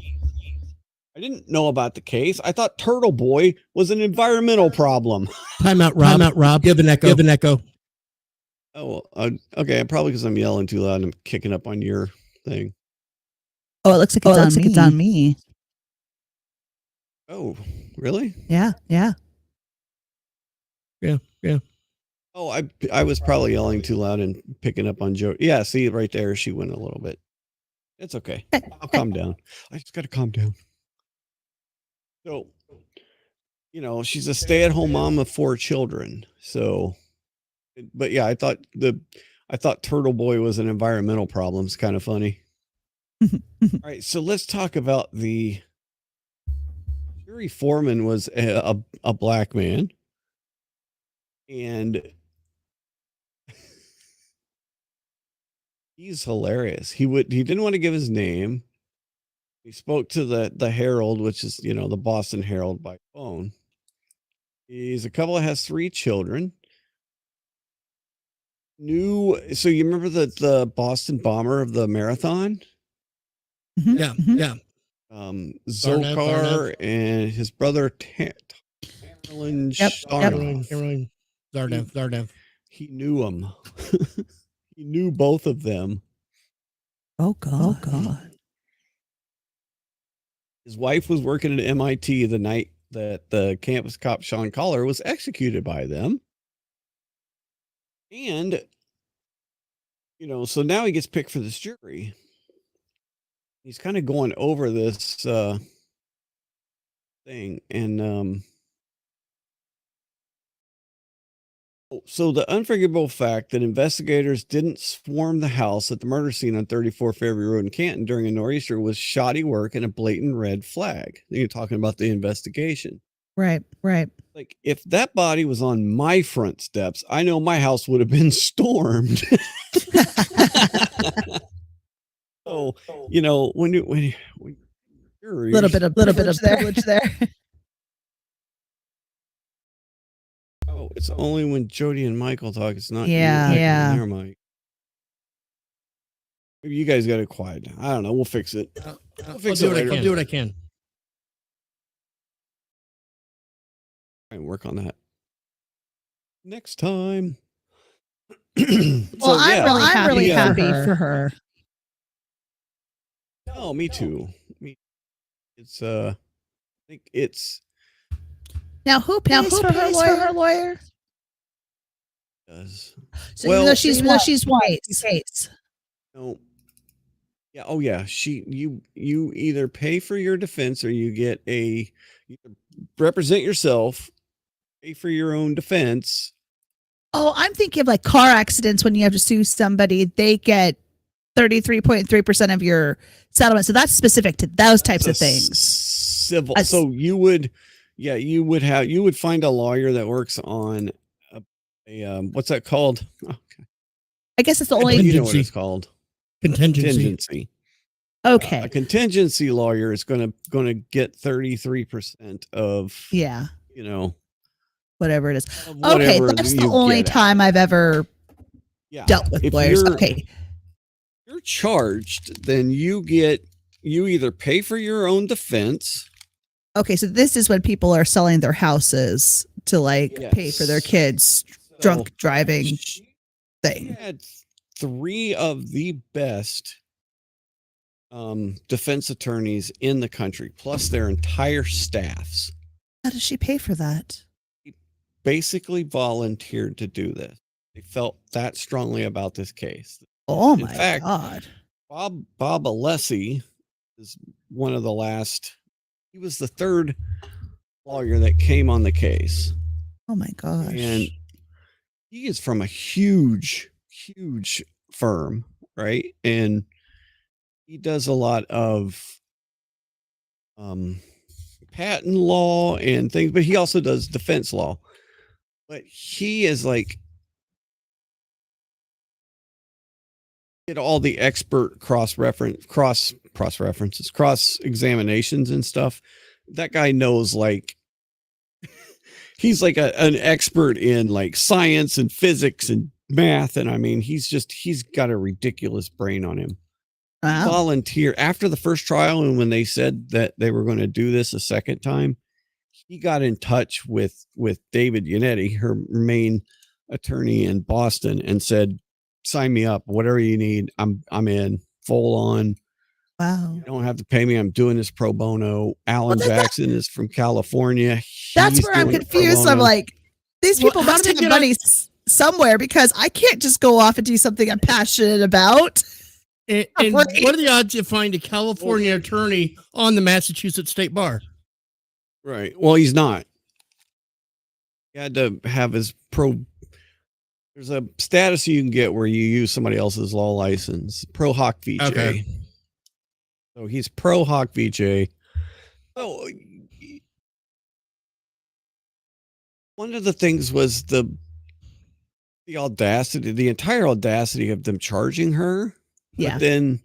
I didn't know about the case. I thought Turtle Boy was an environmental problem. Time out, Rob. Give an echo. Oh, okay. Probably because I'm yelling too loud and I'm kicking up on your thing. Oh, it looks like it's on me. Oh, really? Yeah. Yeah. Oh, I was probably yelling too loud and picking up on Joe. Yeah, see right there, she went a little bit. It's okay. I'll calm down. I just got to calm down. So, she's a stay-at-home mom of 4 children. So, but yeah, I thought Turtle Boy was an environmental problem. It's kind of funny. All right, so let's talk about the jury foreman was a black man, and he's hilarious. He didn't want to give his name. He spoke to the Herald, which is, the Boston Herald, by phone. He's a couple that has 3 children. So you remember the Boston bomber of the marathon? Yeah. Zokar and his brother Caroline. Zardev. He knew him. He knew both of them. Oh God. His wife was working at MIT the night that the campus cop Sean Collar was executed by them. And, so now he gets picked for this jury. He's kind of going over this thing. And so the unforgivable fact that investigators didn't swarm the house at the murder scene on 34 Fairview Road in Canton during a nor'easter was shoddy work and a blatant red flag. You're talking about the investigation. Right. Like, if that body was on my front steps, I know my house would have been stormed. So, when you're little bit of privilege there. Oh, it's only when Jody and Michael talk. It's not. Yeah. Never mind. Maybe you guys got to quiet down. I don't know. We'll fix it. I'll do what I can. Try and work on that next time. Well, I'm really happy for her. Oh, me too. It's I think it's now who pays for her lawyer? Does so even though she's white, pays. No. Yeah. Oh, yeah. You either pay for your defense or you get you represent yourself, pay for your own defense. Oh, I'm thinking of like car accidents when you have to sue somebody. They get 33.3% of your settlement. So that's specific to those types of things. Civil. So you would find a lawyer that works on a what's that called? Oh, okay. I guess it's the only. You know what it's called? Contingency. Okay. A contingency lawyer is going to get 33% of. Yeah. Whatever it is. Okay, that's the only time I've ever dealt with lawyers. Okay. You're charged, then you either pay for your own defense. Okay, so this is when people are selling their houses to pay for their kids' drunk driving thing. We had 3 of the best defense attorneys in the country, plus their entire staffs. How does she pay for that? Basically volunteered to do this. They felt that strongly about this case. Oh my God. Bob Alessi is one of the last. He was the 3rd lawyer that came on the case. Oh my gosh. And he is from a huge firm, right? And he does a lot of patent law and things, but he also does defense law. But he is get all the expert cross examinations and stuff. That guy knows he's an expert in science and physics and math. And I mean, he's got a ridiculous brain on him. Wow. He volunteered after the first trial. And when they said that they were going to do this a second time, he got in touch with David Yannetti, her main attorney in Boston, and said, sign me up, whatever you need. I'm in full on. Wow. You don't have to pay me. I'm doing this pro bono. Alan Jackson is from California. That's where I'm confused. I'm like, these people must have money somewhere because I can't just go off and do something I'm passionate about. And what are the odds you find a California attorney on the Massachusetts State Bar? Right. Well, he's not. He had to have his there's a status you can get where you use somebody else's law license. Pro Hoc VJ. Okay. So he's Pro Hoc VJ. So one of the things was the audacity, the entire audacity of them charging her. Yeah. But then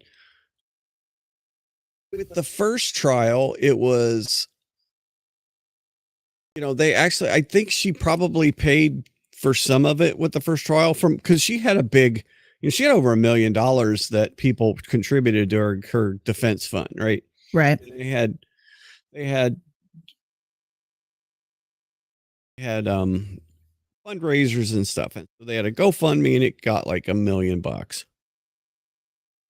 with the first trial, it was, I think she probably paid for some of it with the first trial because she had she had over $1 million that people contributed to her defense fund. Right. Right. They had had fundraisers and stuff, and so they had a GoFundMe, and it got like $1 million.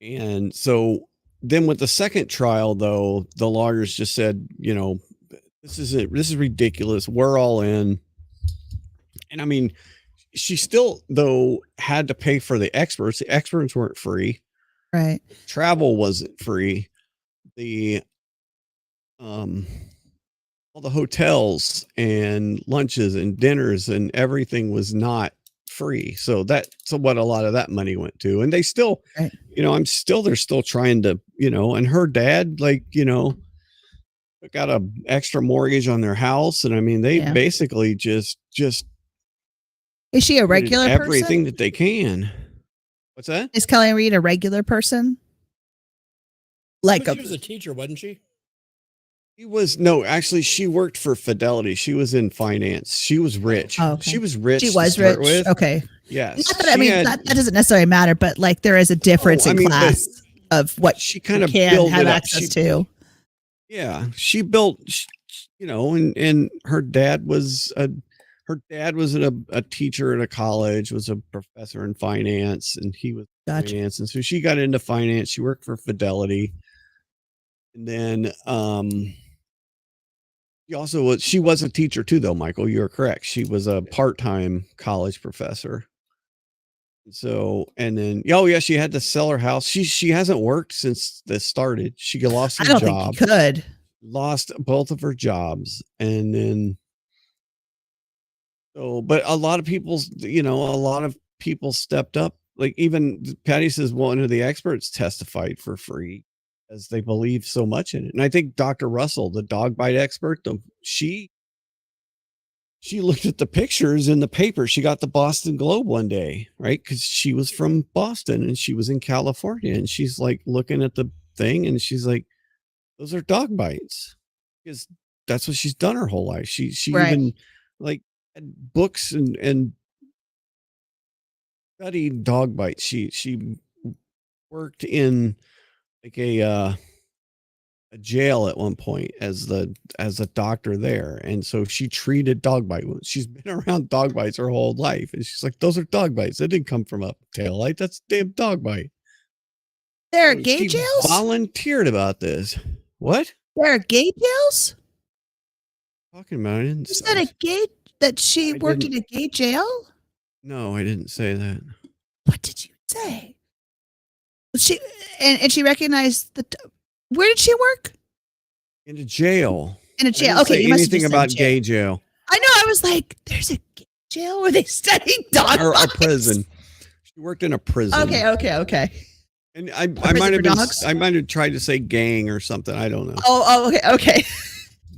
And so then with the second trial, though, the lawyers just said, this is ridiculous. We're all in. And I mean, she still, though, had to pay for the experts. The experts weren't free. Right. Travel wasn't free. The all the hotels and lunches and dinners and everything was not free. So that's what a lot of that money went to. And they still, right. They're still trying to, and her dad, got a extra mortgage on their house. And I mean, they basically just is she a regular everything person? That they can. What's that? Is Kelly Reed a regular person? She was a teacher, wasn't she? Actually, she worked for Fidelity. She was in finance. She was rich. Oh, okay. She was rich. She was rich. With. Okay. Yes. Not that, that doesn't necessarily matter, but like there is a difference in class of what she kind of can have access to. Yeah. She built, and her dad was a teacher at a college, was a professor in finance, and he was finance. And so she got into finance. She worked for Fidelity. And then she was a teacher too, though, Michael. You're correct. She was a part-time college professor. So, and then, she had to sell her house. She hasn't worked since this started. She lost her job. I don't think you could. Lost both of her jobs. And then, but a lot of people stepped up. Like even Patty says one of the experts testified for free as they believe so much in it. And I think Dr. Russell, the dog bite expert, she looked at the pictures in the paper. She got the Boston Globe one day, right? Because she was from Boston and she was in California. And she's like looking at the thing and she's like, those are dog bites. Because that's what she's done her whole life. She even like had books and studied dog bites. She worked in like a jail at one point as a doctor there, and so she treated dog bite wounds. She's been around dog bites her whole life, and she's like, those are dog bites. That didn't come from a tail light. That's a damn dog bite. There are gay jails? Volunteered about this. What? There are gay jails? Talking about it. Is that a gay that she worked in a gay jail? No, I didn't say that. What did you say? She and she recognized where did she work? In a jail. In a jail. I didn't Okay, say you must anything have about said gay jail. I know. I was like, there's a gay jail where they study dog Or a bites? prison. She worked in a prison. Okay. And I might have tried to say gang or something. I don't know. Oh, okay.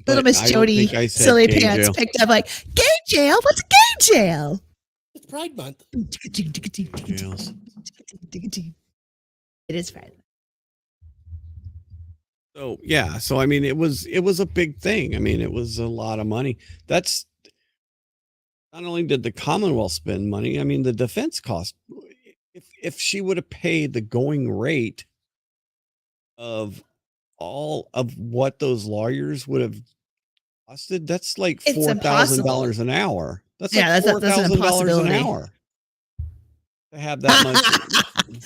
Little Miss Jody, silly pants, jail. picked up like gay jail. What's a gay jail? It's Pride Month. Jails. It is Pride. So yeah, so I mean, it was a big thing. I mean, it was a lot of money. That's not only did the Commonwealth spend money. I mean, the defense cost. If she would have paid the going rate of all of what those lawyers would have costed, that's like $4,000 an hour. That's like $4,000 an hour to have that much.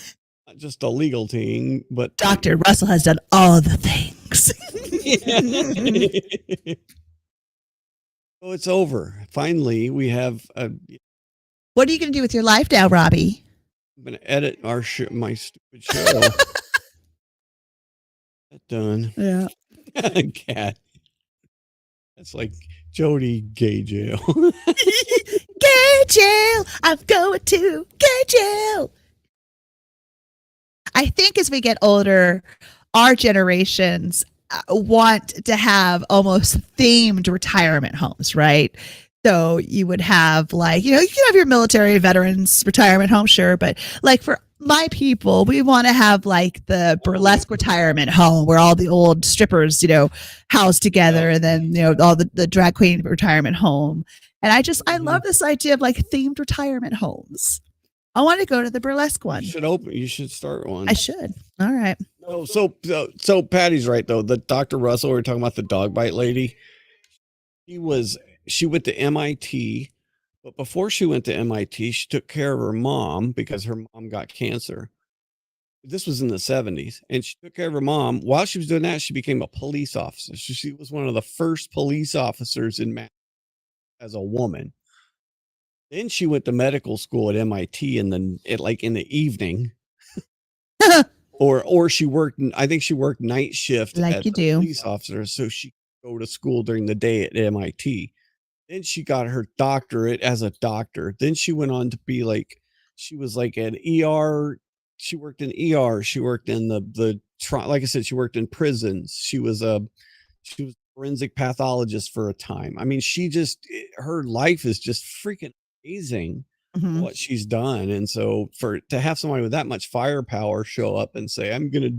Not just a legal team, but Dr. Russell has done all the things. So it's over. Finally, we have What are you going to do with your life now, Robbie? I'm going to edit my stupid show. That's done. Yeah. Cat. That's like Jody gay jail. Gay jail. I'm going to gay jail. I think as we get older, our generations want to have almost themed retirement homes, right? So you would have like, you can have your military veterans retirement home, sure. But like for my people, we want to have like the burlesque retirement home where all the old strippers, housed together, and then, all the drag queen retirement home. And I love this idea of like themed retirement homes. I want to go to the burlesque one. You should start one. I should. All right. Oh, so Patty's right though. The Dr. Russell, we were talking about the dog bite lady. she went to MIT, but before she went to MIT, she took care of her mom because her mom got cancer. This was in the 70s, and she took care of her mom. While she was doing that, she became a police officer. So she was one of the first police officers in Mass as a woman. Then she went to medical school at MIT, and then like in the evening, or she worked. I think she worked night shift Like as you a do. police officer, so she could go to school during the day at MIT. Then she got her doctorate as a doctor. Then she went on to be like, she was like an ER. She worked in ER. She worked in like I said, she worked in prisons. She was a forensic pathologist for a time. I mean, her life is just freaking amazing what she's done. And so to have somebody with that much firepower show up and say, I'm going to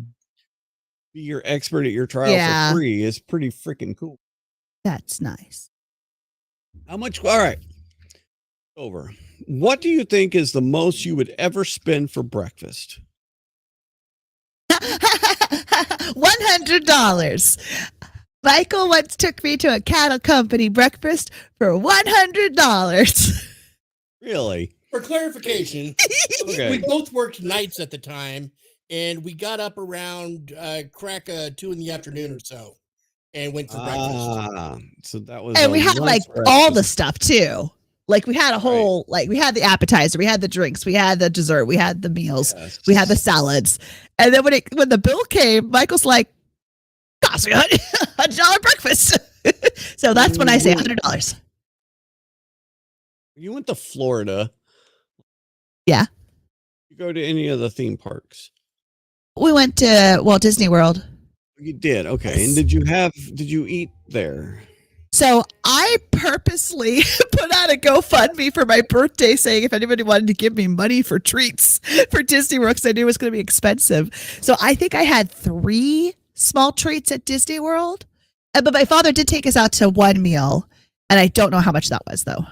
be your expert at your trial for free is pretty freaking cool. That's nice. How much? All right. Over. What do you think is the most you would ever spend for breakfast? $100. Michael once took me to a cattle company breakfast for $100. Really? For clarification, Okay. we both worked nights at the time, and we got up around crack 2 in the afternoon or so, and went for breakfast. So that was. And we had like lunch all the breakfast. stuff too. Like we had a whole, like we had the appetizer, we had the drinks, we had the dessert, we had the meals, we had the salads. And then when the bill came, Michael's like, cost me $100 breakfast. So that's when I say $100. You went to Florida. Yeah. You go to any of the theme parks? We went to Walt Disney World. You did. Okay. And did you eat there? So I purposely put out a GoFundMe for my birthday saying if anybody wanted to give me money for treats for Disney World because I knew it was going to be expensive. So I think I had 3 small treats at Disney World. But my father did take us out to one meal. And I don't know how much that was though.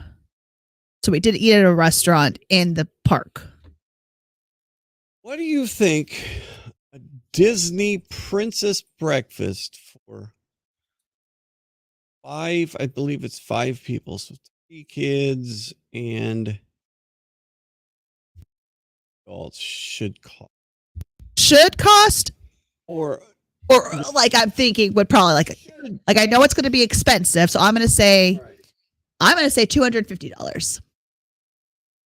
So we did eat at a restaurant in the park. What do you think a Disney princess breakfast for 5? I believe it's 5 people. So 3 kids and adults should cost. Should cost? Or like I'm thinking would probably like I know it's going to be expensive. So I'm going to say $250.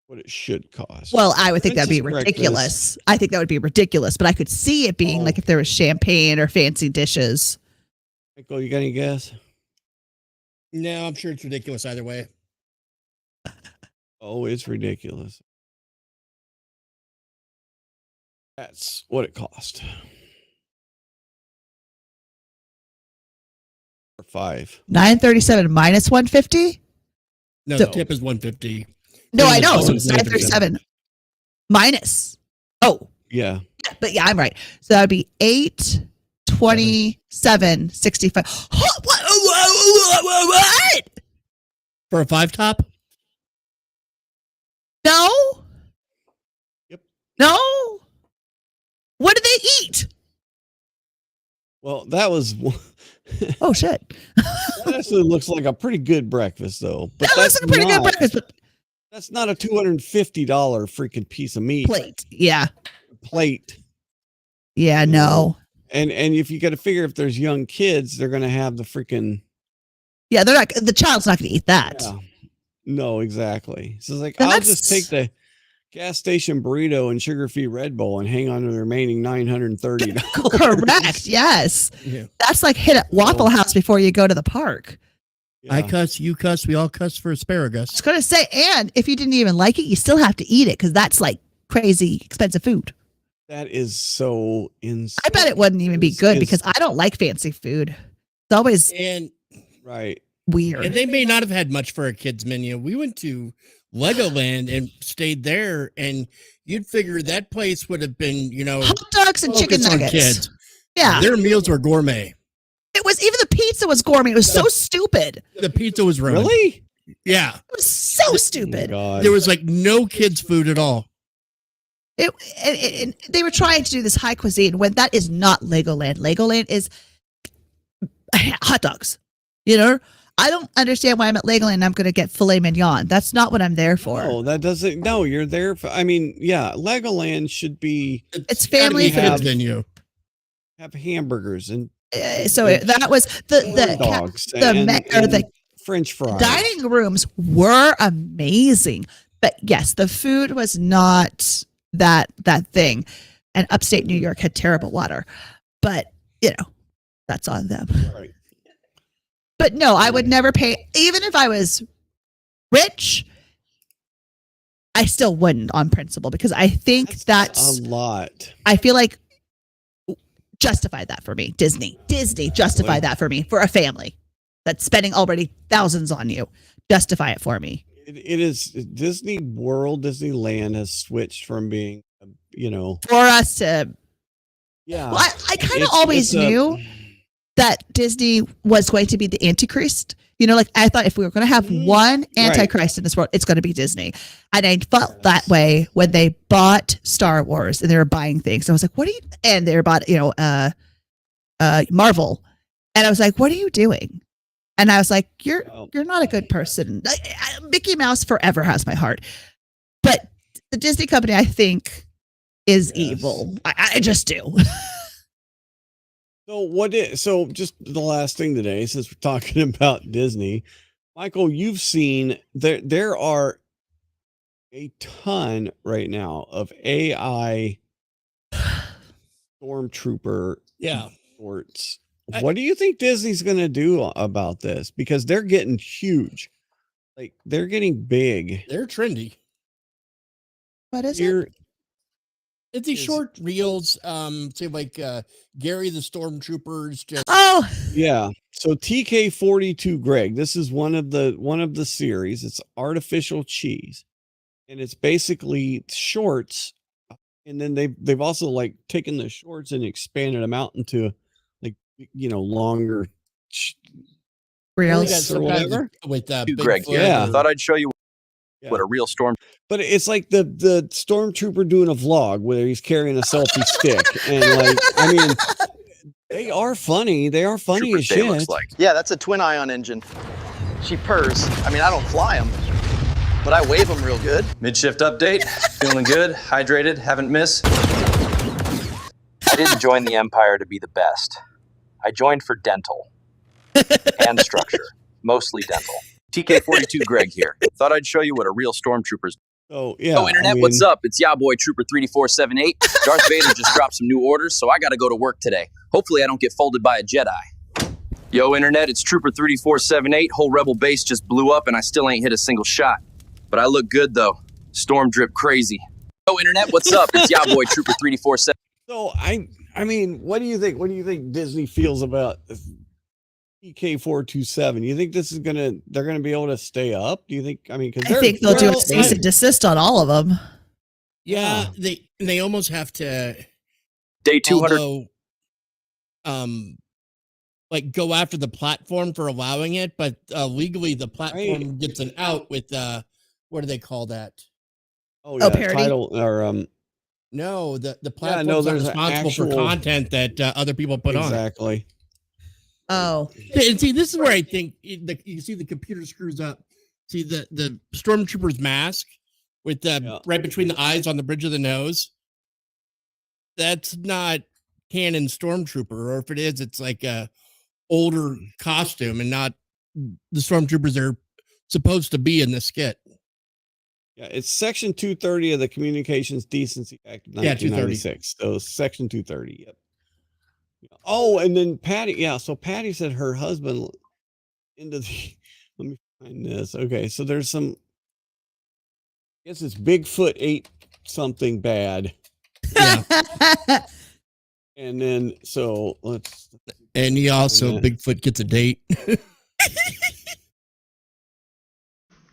What it should cost. Well, I would think that'd be Princess ridiculous. breakfast. I think that would be ridiculous, but I could see it being like if there was champagne or fancy dishes. Michael, you got any guess? No, I'm sure it's ridiculous either way. Oh, it's ridiculous. That's what it cost. For 5. $937 minus $150. No, So- the tip is $150. No, I know. Oh, So it's it's $937 minus. Oh, Yeah. but yeah, I'm right. So that would be $827.65. What? For a 5-top? No. Yep. No. What did they eat? Well, that was. Oh shit. That actually looks like a pretty good breakfast, though. But That looks like a pretty good breakfast. But that's not a $250 freaking piece of meat. plate. Yeah. Plate. Yeah. No. And if you got to figure if there's young kids, they're going to have the freaking. Yeah, they're not. The child's not going to eat that. Yeah. No, exactly. So it's like, And I'll that's- just take the gas station burrito and sugar-free Red Bull and hang on to the remaining $930. Correct. Yes. Yeah. That's like hit a Waffle House before you go to the park. I cuss, you cuss, we all cuss for asparagus. I was going to say, and if you didn't even like it, you still have to eat it because that's like crazy expensive food. That is so insane. I bet it wouldn't even be good because I don't like fancy food. It's always And right. weird. And they may not have had much for a kids menu. We went to Legoland and stayed there, and you'd figure that place would have been, Hot dogs and chicken focused on nuggets. kids. Yeah. Their meals were gourmet. It was even the pizza was gourmet. It was so stupid. The pizza was ruined. Really? Yeah. It was so stupid. There was like no kids food at all. And they were trying to do this high cuisine when that is not Legoland. Legoland is hot dogs. I don't understand why I'm at Legoland and I'm going to get filet mignon. That's not what I'm there for. No, that doesn't. No, you're there for. I mean, yeah, Legoland should be. It's family food. venue. Have hamburgers and So that was the dogs the French fries. dining rooms were amazing, but yes, the food was not that thing. And upstate New York had terrible water, but that's on them. Right. But no, I would never pay, even if I was rich. I still wouldn't on principle because I think that's a lot. I feel like justify that for me. Disney justify that for me, for a family that's spending already thousands on you. Justify it for me. It is Disney World, Disneyland has switched from being, for us to. Yeah. Well, I kind of always knew that Disney was going to be the Antichrist. Like I thought if we were going to have one Antichrist in this world, it's going to be Disney. And I felt that way when they bought Star Wars and they were buying things. I was like, what are you? And they were bought, Marvel. And I was like, what are you doing? And I was like, you're not a good person. Mickey Mouse forever has my heart. But the Disney company, I think, is evil. I just do. So just the last thing today, since we're talking about Disney, Michael, you've seen there are a ton right now of AI stormtrooper sorts. What do you think Disney's going to do about this? Because they're getting huge. Like they're getting big. They're trendy. What is it? It's these short reels, say like Gary the Stormtroopers. Yeah. So TK42 Greg, this is one of the series. It's artificial cheese, and it's basically shorts. And then they've also like taken the shorts and expanded them out into like longer reels or whatever. With Greg, yeah, I thought I'd show you what a real storm. But it's like the stormtrooper doing a vlog where he's carrying a selfie stick, and like I mean, they are funny. They are funny as shit. Looks like. Yeah, that's a twin ion engine. She purrs. I mean, I don't fly them, but I wave them real good. Mid-shift update. Feeling good, hydrated, haven't missed. I didn't join the Empire to be the best. I joined for dental and structure, mostly dental. TK42 Greg here. Thought I'd show you what a real stormtrooper's. Oh, yeah. Oh, Internet, what's up? It's ya boy, Trooper 32478. Darth Vader just dropped some new orders, so I gotta go to work today. Hopefully I don't get folded by a Jedi. Yo, Internet, it's Trooper 32478. Whole Rebel base just blew up and I still ain't hit a single shot. But I look good, though. Storm drip crazy. Yo, Internet, what's up? It's ya boy, Trooper 32478. So, I mean, what do you think? What do you think Disney feels about TK427? You think they're gonna be able to stay up? Do you think? I mean, because I think they'll do a cease and desist on all of them. Yeah, they almost have to. Day 200. Like go after the platform for allowing it, but legally the platform gets an out with what do they call that? Oh, yeah, parody? title or No, the platform's not responsible for content that other people put on. Exactly. Oh, and see, this is where I think you see the computer screws up. See the stormtrooper's mask with right between the eyes on the bridge of the nose. That's not canon stormtrooper, or if it is, it's like a older costume and not the stormtroopers are supposed to be in the skit. Yeah, it's Section 230 of the Communications Decency Act of 1996. So Section 230. Yep. Oh, and then Patty. Yeah, so Patty said her husband into the. Let me find this. Okay, so there's some. I guess it's Bigfoot ate something bad. Yeah. And then so let's. And he also Bigfoot gets a date.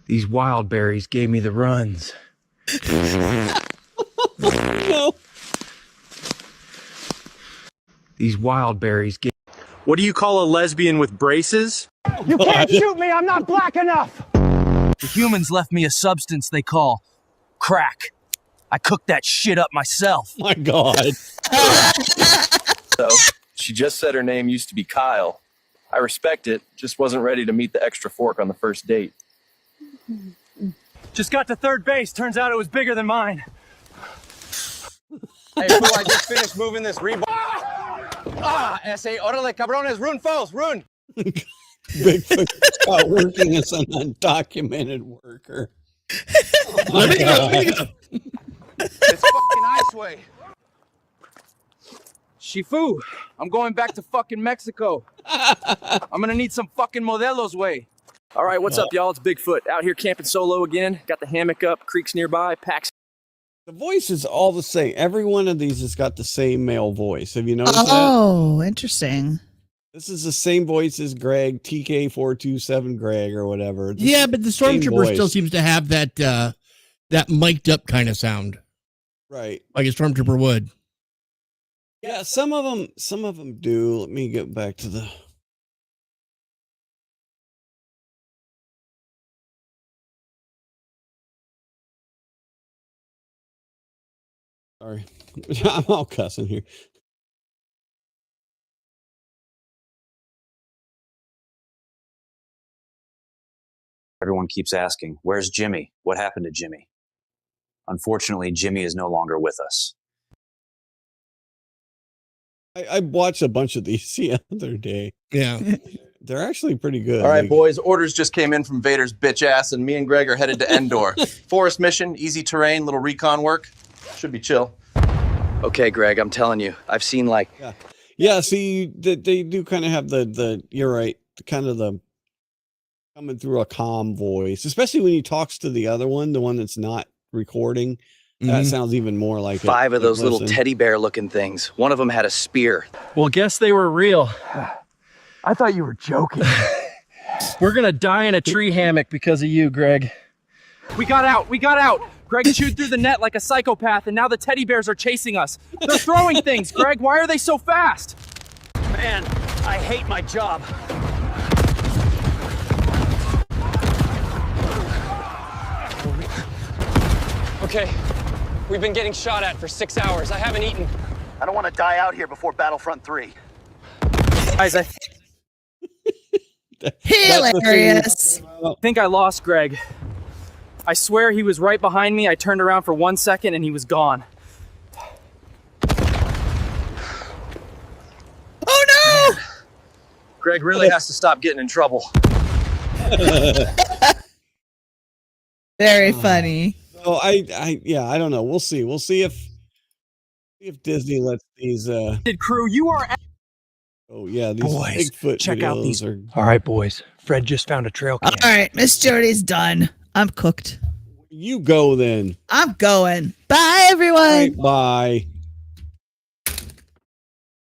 These wild berries gave me the runs. No. These wild berries gave. What do you call a lesbian with braces? You can't shoot me, I'm not black enough! The humans left me a substance they call crack. I cooked that shit up myself. My God. So, she just said her name used to be Kyle. I respect it, just wasn't ready to meet the extra fork on the first date. Just got to third base. Turns out it was bigger than mine. Hey, fool, I just finished moving this rebar. S.A. Orale, cabrones, run, falls, run. Bigfoot's caught working as an undocumented worker. Let me go. It's fucking ice way. Shifu, I'm going back to fucking Mexico. I'm gonna need some fucking Modelo's way. All right, what's up, y'all? It's Bigfoot. Out here camping solo again. Got the hammock up, creeks nearby, packs. The voice is all the same. Every one of these has got the same male voice. Have you noticed that? Oh, interesting. This is the same voice as Greg, TK427 Greg or whatever. Yeah, but the Stormtrooper still seems to have that that mic'd up kind of sound. Right. Like a Stormtrooper would. Yeah, some of them do. Let me get back to the Sorry. I'm all cussing here. Everyone keeps asking, where's Jimmy? What happened to Jimmy? Unfortunately, Jimmy is no longer with us. I watched a bunch of these the other day. Yeah. They're actually pretty good. All right, boys, orders just came in from Vader's bitch ass, and me and Greg are headed to Endor. Forest mission, easy terrain, little recon work. Should be chill. Okay, Greg, I'm telling you, I've seen like... Yeah, see, they do kind of have the you're right, kind of the coming through a calm voice, especially when he talks to the other one, the one that's not recording. That sounds even more like 5 of those little teddy bear looking things. One of them had a spear. Well, guess they were real. I thought you were joking. We're gonna die in a tree hammock because of you, Greg. We got out. Greg chewed through the net like a psychopath, and now the teddy bears are chasing us. They're throwing things, Greg. Why are they so fast? Man, I hate my job. Okay, we've been getting shot at for 6 hours. I haven't eaten. I don't want to die out here before Battlefront 3. Guys, Hilarious. I think I lost Greg. I swear he was right behind me. I turned around for 1 second and he was gone. Oh no! Greg really has to stop getting in trouble. Very funny. Oh, I don't know. We'll see. We'll see if Disney lets these crew, you are Oh yeah, these boys, Bigfoot check out videos these. are All right, boys. Fred just found a trail cam. All right, Miss Jody's done. I'm cooked. You go then. I'm going. Bye, everyone. Right, bye.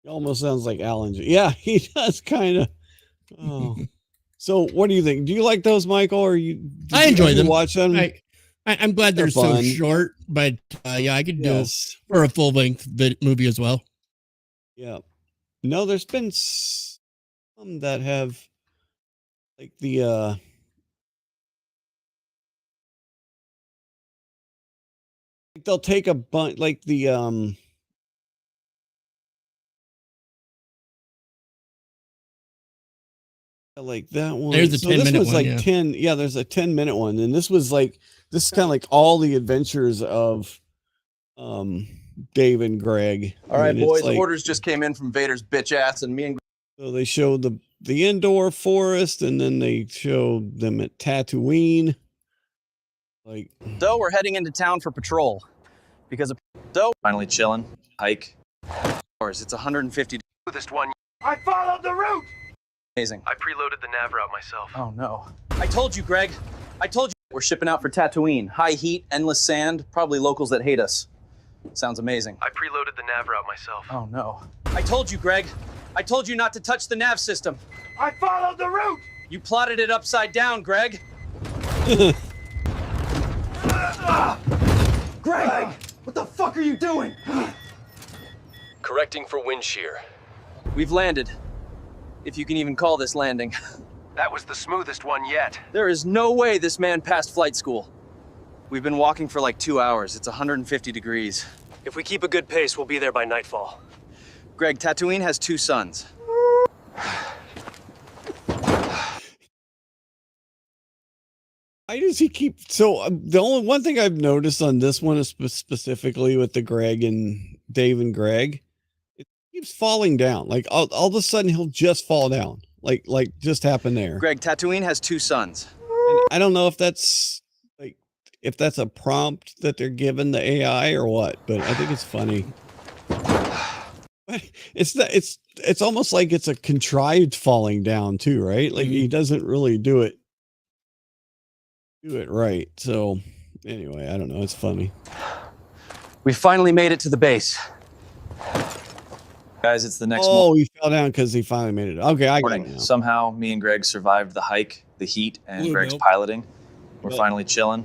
He almost sounds like Alan. Yeah, he does kind of. Oh. So, what do you think? Do you like those, Michael? Or I enjoy them. Watch them. I'm glad they're so fun. short, but yeah, I could do it for a full length movie as well. Yeah. No, there's been some that have like the they'll take a bunch like the like that one. There's a 10-minute was one, like yeah. 10. Yeah, there's a 10-minute one, and this is kind of like all the adventures of Dave and Greg. All right, And it's boys, like- orders just came in from Vader's bitch ass, and me and So they show the indoor forest, and then they show them at Tatooine. Like, So we're heading into town for patrol. Because of finally chilling. Hike. It's 150. This one. I followed the route! Amazing. I preloaded the nav route myself. Oh no. I told you, Greg. I told you. We're shipping out for Tatooine. High heat, endless sand, probably locals that hate us. Sounds amazing. I preloaded the nav route myself. Oh no. I told you, Greg. I told you not to touch the nav system. I followed the route! You plotted it upside down, Greg. Greg! What the fuck are you doing? Correcting for wind shear. We've landed. If you can even call this landing. That was the smoothest one yet. There is no way this man passed flight school. We've been walking for like 2 hours. It's 150 degrees. If we keep a good pace, we'll be there by nightfall. Greg, Tatooine has 2 suns. Why does he keep the only one thing I've noticed on this one is specifically with the Greg and Dave and Greg, it keeps falling down. Like all of a sudden he'll just fall down. Like just happened there. Greg, Tatooine has 2 sons. And I don't know if that's a prompt that they're given the AI or what, but I think it's funny. It's almost like it's a contrived falling down too, right? Like he doesn't really do it right. So anyway, I don't know. It's funny. We finally made it to the base. Guys, it's the next morning. He fell down because he finally made it. Okay, I got it now. Somehow me and Greg survived the hike, the heat, and Greg's piloting. We're finally chilling.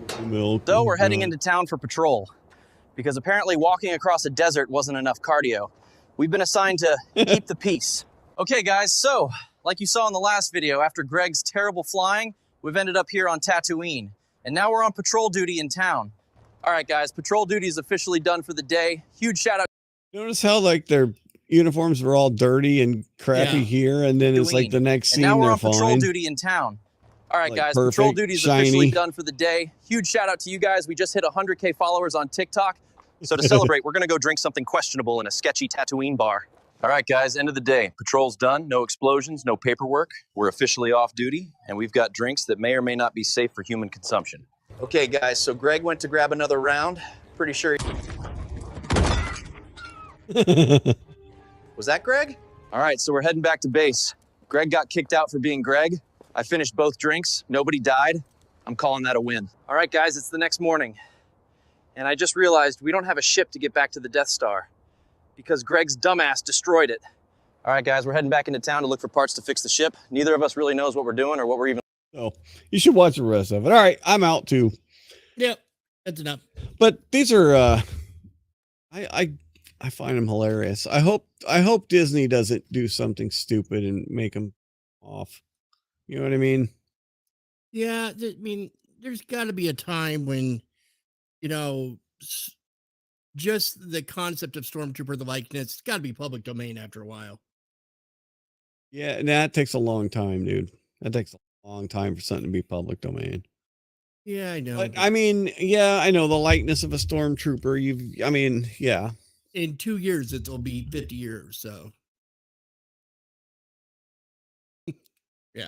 So we're heading into town for patrol because apparently walking across a desert wasn't enough cardio. We've been assigned to keep the peace. Okay, guys, so like you saw in the last video, after Greg's terrible flying, we've ended up here on Tatooine, and now we're on patrol duty in town. All right, guys, patrol duty is officially done for the day. Huge shout out. Notice how like their uniforms were all dirty and crappy here, and then it's like the next scene and now we're they're on patrol fine. duty in town. All right, Like guys, perfect, patrol duty is officially shiny. done for the day. Huge shout out to you guys. We just hit 100K followers on TikTok. So to celebrate, we're gonna go drink something questionable in a sketchy Tatooine bar. All right, guys, end of the day. Patrol's done, no explosions, no paperwork. We're officially off duty, and we've got drinks that may or may not be safe for human consumption. Okay, guys, so Greg went to grab another round. Pretty sure Was that Greg? All right, so we're heading back to base. Greg got kicked out for being Greg. I finished both drinks. Nobody died. I'm calling that a win. All right, guys, it's the next morning. And I just realized we don't have a ship to get back to the Death Star because Greg's dumbass destroyed it. All right, guys, we're heading back into town to look for parts to fix the ship. Neither of us really knows what we're doing or what we're even... So you should watch the rest of it. All right, I'm out too. Yep, that's enough. But these are I find them hilarious. I hope Disney doesn't do something stupid and make them off. You know what I mean? Yeah, I mean, there's got to be a time when, just the concept of Stormtrooper, the likeness, it's got to be public domain after a while. Yeah, and that takes a long time, dude. That takes a long time for something to be public domain. Yeah, I know. But I mean, yeah, I know the likeness of a stormtrooper. Yeah. In 2 years, it'll be 50 years. So, yeah. I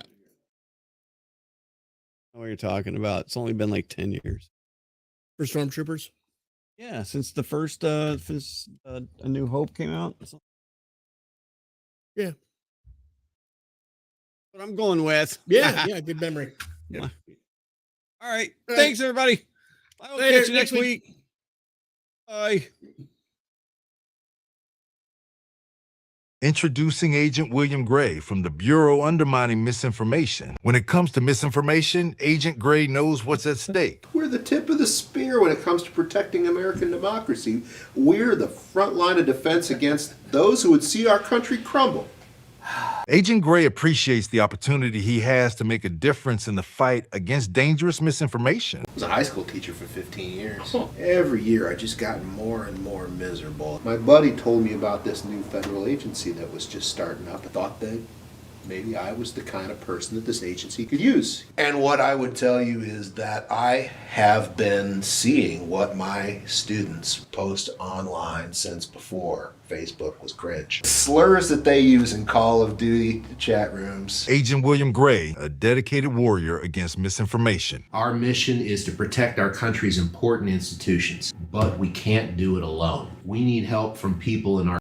know what you're talking about. It's only been like 10 years For Stormtroopers? Yeah, since the first, since A New Hope came out. Yeah. What I'm going with. Yeah, good memory. Yeah. All right. Thanks, everybody. I'll catch you next week. Bye. Introducing Agent William Gray from the Bureau Undermining Misinformation. When it comes to misinformation, Agent Gray knows what's at stake. We're the tip of the spear when it comes to protecting American democracy. We're the front line of defense against those who would see our country crumble. Agent Gray appreciates the opportunity he has to make a difference in the fight against dangerous misinformation. I was a high school teacher for 15 years. Every year I just gotten more and more miserable. My buddy told me about this new federal agency that was just starting up. I thought that maybe I was the kind of person that this agency could use. And what I would tell you is that I have been seeing what my students post online since before Facebook was cringe. Slurs that they use in Call of Duty chat rooms. Agent William Gray, a dedicated warrior against misinformation. Our mission is to protect our country's important institutions, but we can't do it alone. We need help from people in our